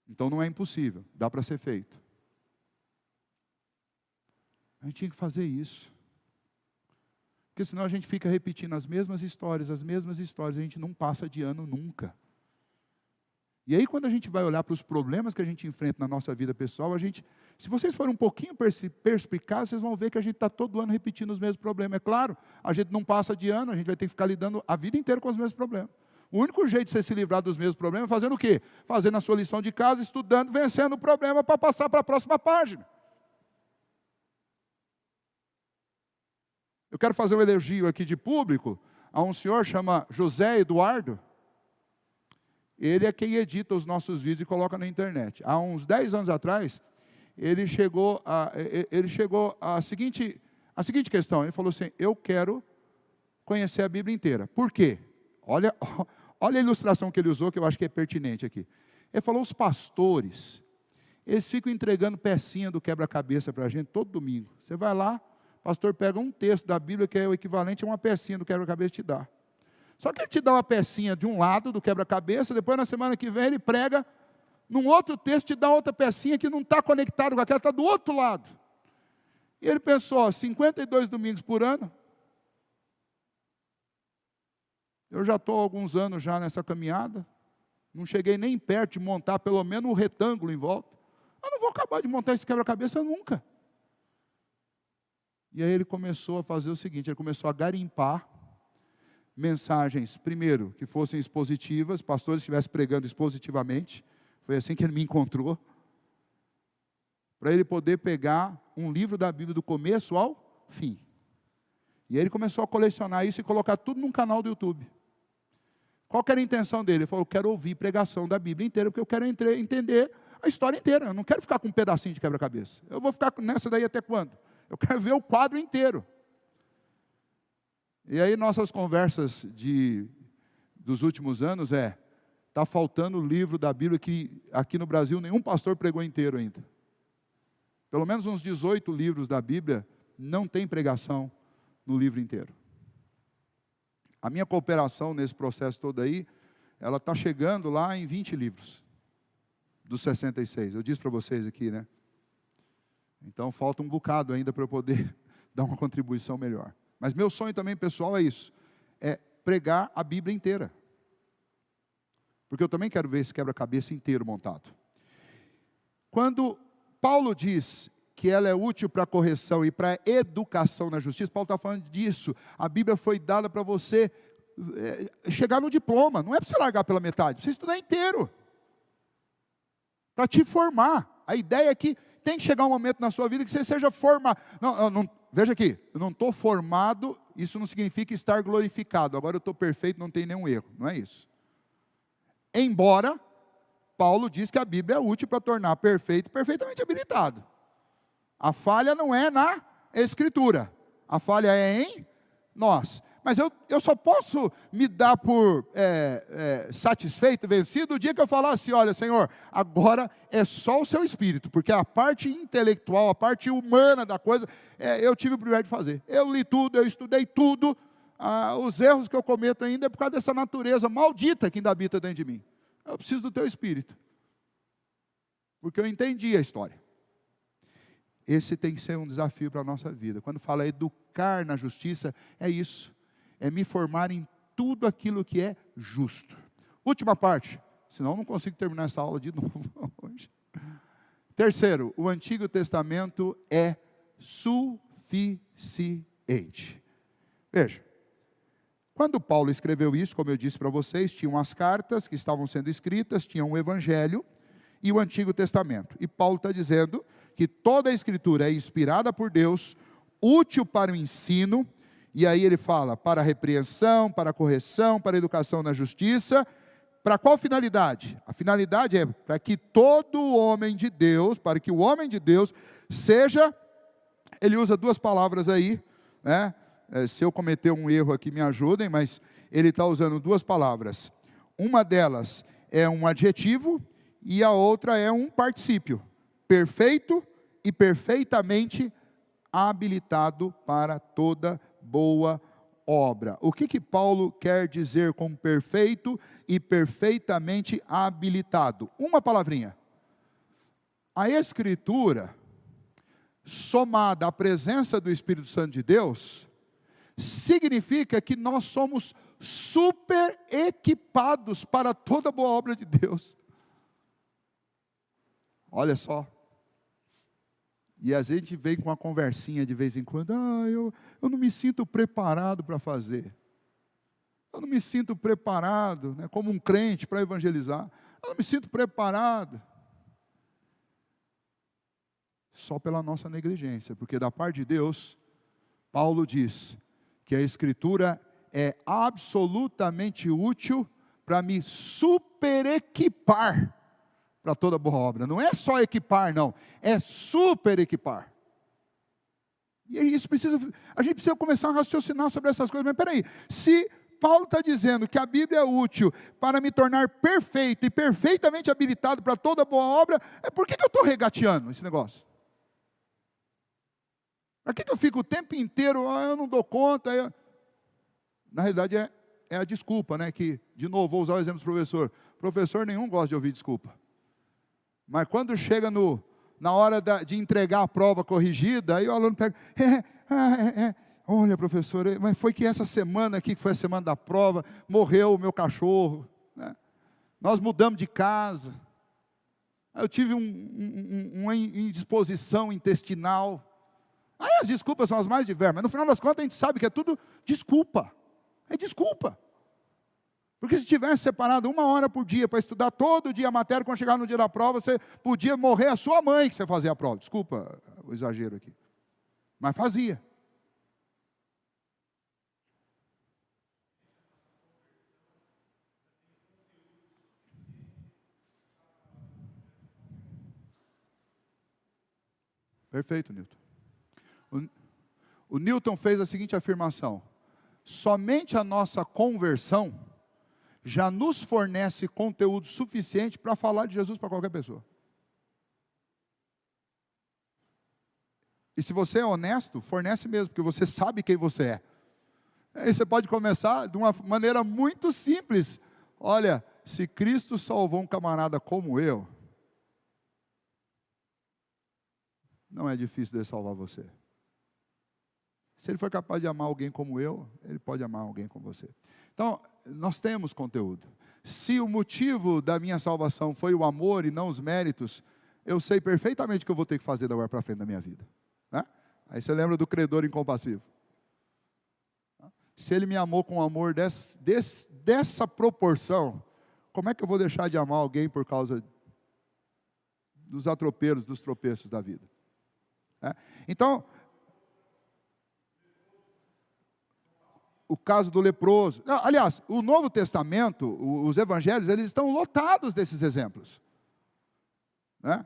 A: Então não é impossível, dá para ser feito. A gente tinha que fazer isso. Porque senão a gente fica repetindo as mesmas histórias, a gente não passa de ano nunca. E aí quando a gente vai olhar para os problemas que a gente enfrenta na nossa vida pessoal, se vocês forem um pouquinho perspicazes, vocês vão ver que a gente está todo ano repetindo os mesmos problemas. É claro, a gente não passa de ano, a gente vai ter que ficar lidando a vida inteira com os mesmos problemas. O único jeito de você se livrar dos mesmos problemas é fazendo o quê? Fazendo a sua lição de casa, estudando, vencendo o problema para passar para a próxima página. Eu quero fazer um elogio aqui de público a um senhor chama José Eduardo. Ele é quem edita os nossos vídeos e coloca na internet. Há uns 10 anos atrás, ele chegou à seguinte questão. Ele falou assim, eu quero conhecer a Bíblia inteira. Por quê? Olha a ilustração que ele usou, que eu acho que é pertinente aqui. Ele falou, os pastores, eles ficam entregando pecinha do quebra-cabeça para a gente todo domingo. Você vai lá, o pastor pega um texto da Bíblia, que é o equivalente a uma pecinha do quebra-cabeça e te dá. Só que ele te dá uma pecinha de um lado do quebra-cabeça, depois na semana que vem ele prega num outro texto, te dá outra pecinha que não está conectado com aquela, está do outro lado. E ele pensou, 52 domingos por ano. Eu já estou há alguns anos já nessa caminhada, não cheguei nem perto de montar pelo menos um retângulo em volta. Eu não vou acabar de montar esse quebra-cabeça nunca. E aí ele começou a fazer o seguinte, ele começou a garimpar mensagens, primeiro, que fossem expositivas, pastores estivessem pregando expositivamente, foi assim que ele me encontrou, para ele poder pegar um livro da Bíblia do começo ao fim. E aí ele começou a colecionar isso e colocar tudo num canal do YouTube. Qual que era a intenção dele? Ele falou, eu quero ouvir pregação da Bíblia inteira, porque eu quero entender a história inteira, eu não quero ficar com um pedacinho de quebra-cabeça. Eu vou ficar nessa daí até quando? Eu quero ver o quadro inteiro. E aí nossas conversas dos últimos anos está faltando o livro da Bíblia que aqui no Brasil nenhum pastor pregou inteiro ainda. Pelo menos uns 18 livros da Bíblia não tem pregação no livro inteiro. A minha cooperação nesse processo todo aí, ela está chegando lá em 20 livros, dos 66. Eu disse para vocês aqui, né? Então falta um bocado ainda para eu poder dar uma contribuição melhor. Mas meu sonho também, pessoal, é isso. É pregar a Bíblia inteira. Porque eu também quero ver esse quebra-cabeça inteiro montado. Quando Paulo diz que ela é útil para correção e para educação na justiça, Paulo está falando disso. A Bíblia foi dada para você chegar no diploma. Não é para você largar pela metade, para você estudar inteiro. Para te formar. A ideia é que tem que chegar um momento na sua vida que você seja formado. Não, veja aqui, eu não estou formado, isso não significa estar glorificado. Agora eu estou perfeito, não tem nenhum erro. Não é isso. Embora, Paulo diz que a Bíblia é útil para tornar perfeito, perfeitamente habilitado. A falha não é na Escritura. A falha é em nós. Mas eu só posso me dar por satisfeito, vencido, o dia que eu falar assim, olha, Senhor, agora é só o seu Espírito, porque a parte intelectual, a parte humana da coisa, eu tive o privilégio de fazer. Eu li tudo, eu estudei tudo, os erros que eu cometo ainda é por causa dessa natureza maldita que ainda habita dentro de mim. Eu preciso do teu Espírito, porque eu entendi a história. Esse tem que ser um desafio para a nossa vida. Quando fala educar na justiça, é isso. É me formar em tudo aquilo que é justo. Última parte, senão eu não consigo terminar essa aula de novo hoje. Terceiro, o Antigo Testamento é suficiente. Veja, quando Paulo escreveu isso, como eu disse para vocês, tinham as cartas que estavam sendo escritas, tinham o Evangelho e o Antigo Testamento. E Paulo está dizendo que toda a Escritura é inspirada por Deus, útil para o ensino, e aí ele fala, para a repreensão, para a correção, para a educação na justiça. Para qual finalidade? A finalidade é para que todo homem de Deus, para que o homem de Deus seja, ele usa duas palavras aí, né? Se eu cometer um erro aqui, me ajudem, mas ele está usando duas palavras. Uma delas é um adjetivo e a outra é um particípio. Perfeito e perfeitamente habilitado para toda boa obra. O que Paulo quer dizer com perfeito e perfeitamente habilitado? Uma palavrinha. A Escritura, somada à presença do Espírito Santo de Deus, significa que nós somos super equipados para toda boa obra de Deus. Olha só. E a gente vem com uma conversinha de vez em quando, eu não me sinto preparado para fazer. Eu não me sinto preparado, né, como um crente para evangelizar. Eu não me sinto preparado. Só pela nossa negligência, porque da parte de Deus, Paulo diz que a Escritura é absolutamente útil para me superequipar para toda boa obra. Não é só equipar, não, é super equipar. E isso a gente precisa começar a raciocinar sobre essas coisas. Mas peraí, se Paulo está dizendo que a Bíblia é útil para me tornar perfeito e perfeitamente habilitado para toda boa obra, por que eu estou regateando esse negócio? Para que eu fico o tempo inteiro, eu não dou conta? Na realidade é a desculpa, né? Que, de novo, vou usar o exemplo do professor. Professor nenhum gosta de ouvir desculpa. Mas quando chega na hora de entregar a prova corrigida, aí o aluno pega, olha professor, mas foi que essa semana aqui, que foi a semana da prova, morreu o meu cachorro, né? Nós mudamos de casa, eu tive uma indisposição intestinal. Aí as desculpas são as mais diversas, mas no final das contas a gente sabe que é tudo desculpa, é desculpa. Porque se tivesse separado 1 hora por dia para estudar todo dia a matéria, quando chegar no dia da prova, você podia morrer a sua mãe que você fazia a prova. Desculpa o exagero aqui. Mas fazia. Perfeito, Newton. O Newton fez a seguinte afirmação: somente a nossa conversão já nos fornece conteúdo suficiente para falar de Jesus para qualquer pessoa. E se você é honesto, fornece mesmo, porque você sabe quem você é. Aí você pode começar de uma maneira muito simples. Olha, se Cristo salvou um camarada como eu, não é difícil de salvar você. Se ele for capaz de amar alguém como eu, ele pode amar alguém como você. Então, nós temos conteúdo. Se o motivo da minha salvação foi o amor e não os méritos, eu sei perfeitamente o que eu vou ter que fazer da agora para frente da minha vida. Né? Aí você lembra do credor incompassivo. Se ele me amou com amor dessa proporção, como é que eu vou deixar de amar alguém por causa dos atropelos, dos tropeços da vida? Então, o caso do leproso. Aliás, o Novo Testamento, os evangelhos, eles estão lotados desses exemplos. Né?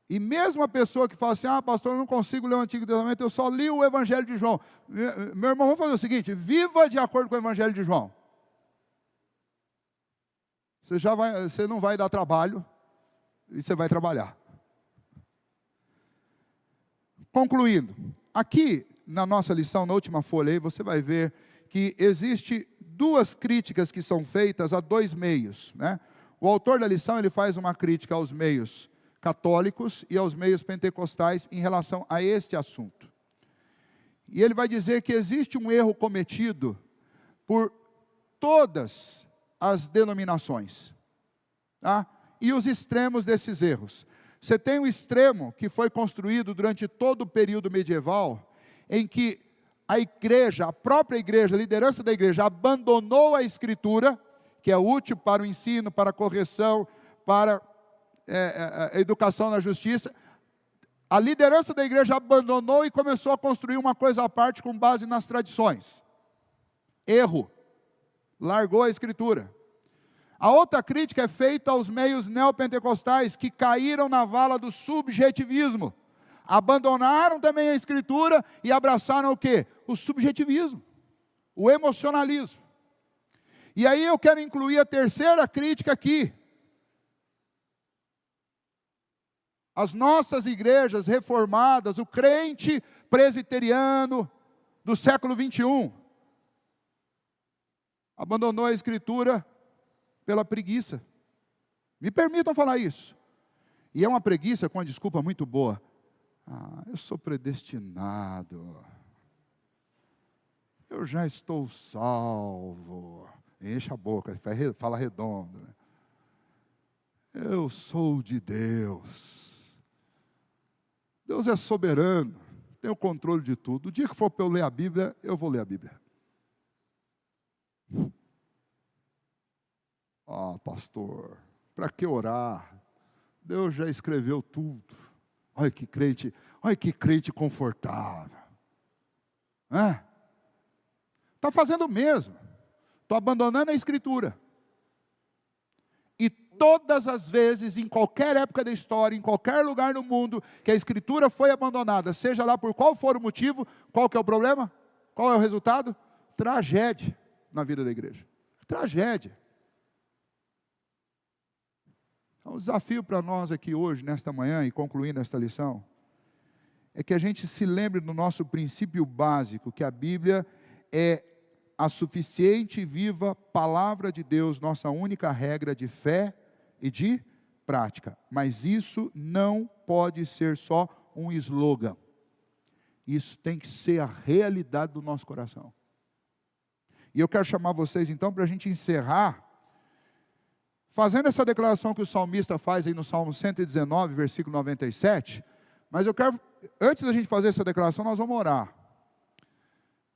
A: E mesmo a pessoa que fala assim, pastor, eu não consigo ler o Antigo Testamento, eu só li o Evangelho de João. Meu irmão, vamos fazer o seguinte, viva de acordo com o Evangelho de João. Você não vai dar trabalho, e você vai trabalhar. Concluindo, aqui na nossa lição, na última folha aí, você vai ver que existe 2 críticas que são feitas a 2 meios. Né? O autor da lição, ele faz uma crítica aos meios católicos e aos meios pentecostais em relação a este assunto. E ele vai dizer que existe um erro cometido por todas as denominações. Tá? E os extremos desses erros. Você tem um extremo que foi construído durante todo o período medieval, em que a igreja, a própria igreja, a liderança da igreja, abandonou a Escritura, que é útil para o ensino, para a correção, para a educação na justiça. A liderança da igreja abandonou e começou a construir uma coisa à parte com base nas tradições. Erro. Largou a Escritura. A outra crítica é feita aos meios neopentecostais que caíram na vala do subjetivismo. Abandonaram também a Escritura e abraçaram o quê? O subjetivismo, o emocionalismo. E aí eu quero incluir a terceira crítica aqui. As nossas igrejas reformadas, o crente presbiteriano do século 21, abandonou a Escritura pela preguiça. Me permitam falar isso. E é uma preguiça com uma desculpa muito boa. Eu sou predestinado. Eu já estou salvo. Enche a boca, fala redondo. Né? Eu sou de Deus. Deus é soberano, tem o controle de tudo. O dia que for para eu ler a Bíblia, eu vou ler a Bíblia. Pastor, para que orar? Deus já escreveu tudo. Olha que crente confortável. Está fazendo o mesmo. Estou abandonando a Escritura. E todas as vezes, em qualquer época da história, em qualquer lugar no mundo, que a Escritura foi abandonada, seja lá por qual for o motivo, qual que é o problema? Qual é o resultado? Tragédia na vida da igreja. Tragédia. Então, o desafio para nós aqui hoje, nesta manhã, e concluindo esta lição, é que a gente se lembre do nosso princípio básico, que a Bíblia é a suficiente e viva palavra de Deus, nossa única regra de fé e de prática. Mas isso não pode ser só um slogan. Isso tem que ser a realidade do nosso coração. E eu quero chamar vocês então para a gente encerrar, fazendo essa declaração que o salmista faz aí no Salmo 119, versículo 97. Mas eu quero, antes da gente fazer essa declaração, nós vamos orar.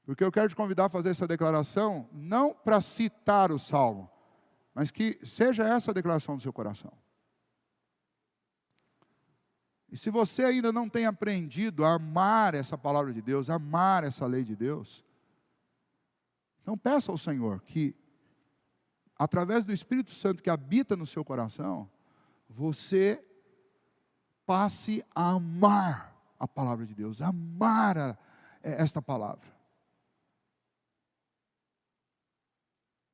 A: Porque eu quero te convidar a fazer essa declaração, não para citar o Salmo, mas que seja essa a declaração do seu coração. E se você ainda não tem aprendido a amar essa palavra de Deus, amar essa lei de Deus, então peça ao Senhor que, através do Espírito Santo que habita no seu coração, você passe a amar a palavra de Deus, amar esta palavra.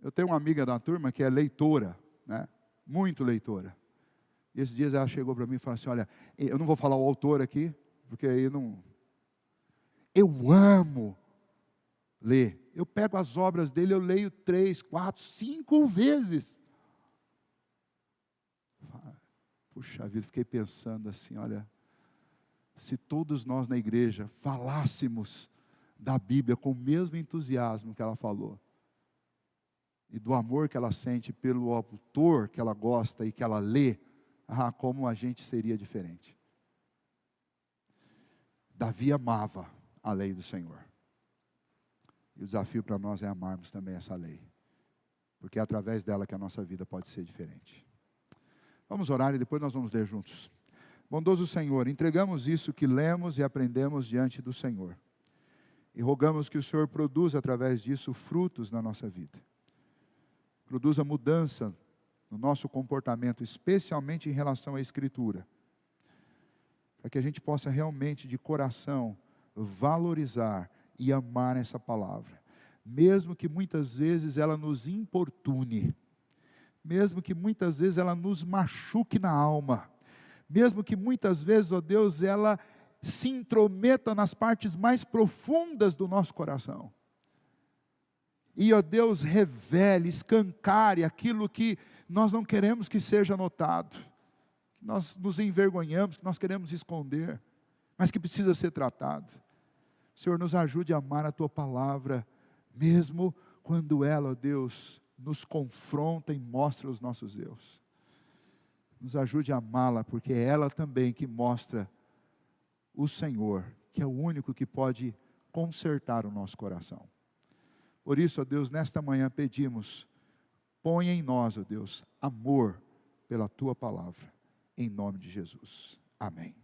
A: Eu tenho uma amiga da turma que é leitora, né? Muito leitora. E esses dias ela chegou para mim e falou assim, olha, eu não vou falar o autor aqui, porque aí não... Eu amo ler. Eu pego as obras dele, eu leio 3, 4, 5 vezes. Puxa vida, fiquei pensando assim, olha, se todos nós na igreja falássemos da Bíblia com o mesmo entusiasmo que ela falou, e do amor que ela sente pelo autor que ela gosta e que ela lê, como a gente seria diferente. Davi amava a lei do Senhor. E o desafio para nós é amarmos também essa lei. Porque é através dela que a nossa vida pode ser diferente. Vamos orar e depois nós vamos ler juntos. Bondoso Senhor, entregamos isso que lemos e aprendemos diante do Senhor. E rogamos que o Senhor produza através disso frutos na nossa vida. Produza mudança no nosso comportamento, especialmente em relação à Escritura. Para que a gente possa realmente, de coração, valorizar e amar essa palavra. Mesmo que muitas vezes ela nos importune. Mesmo que muitas vezes ela nos machuque na alma. Mesmo que muitas vezes, ó Deus, ela se intrometa nas partes mais profundas do nosso coração. E, ó Deus, revele, escancare aquilo que nós não queremos que seja notado. Que nós nos envergonhamos, que nós queremos esconder, mas que precisa ser tratado. Senhor, nos ajude a amar a Tua palavra, mesmo quando ela, ó Deus, nos confronta e mostra os nossos erros. Nos ajude a amá-la, porque é ela também que mostra o Senhor, que é o único que pode consertar o nosso coração. Por isso, ó Deus, nesta manhã pedimos, põe em nós, ó Deus, amor pela Tua palavra, em nome de Jesus. Amém.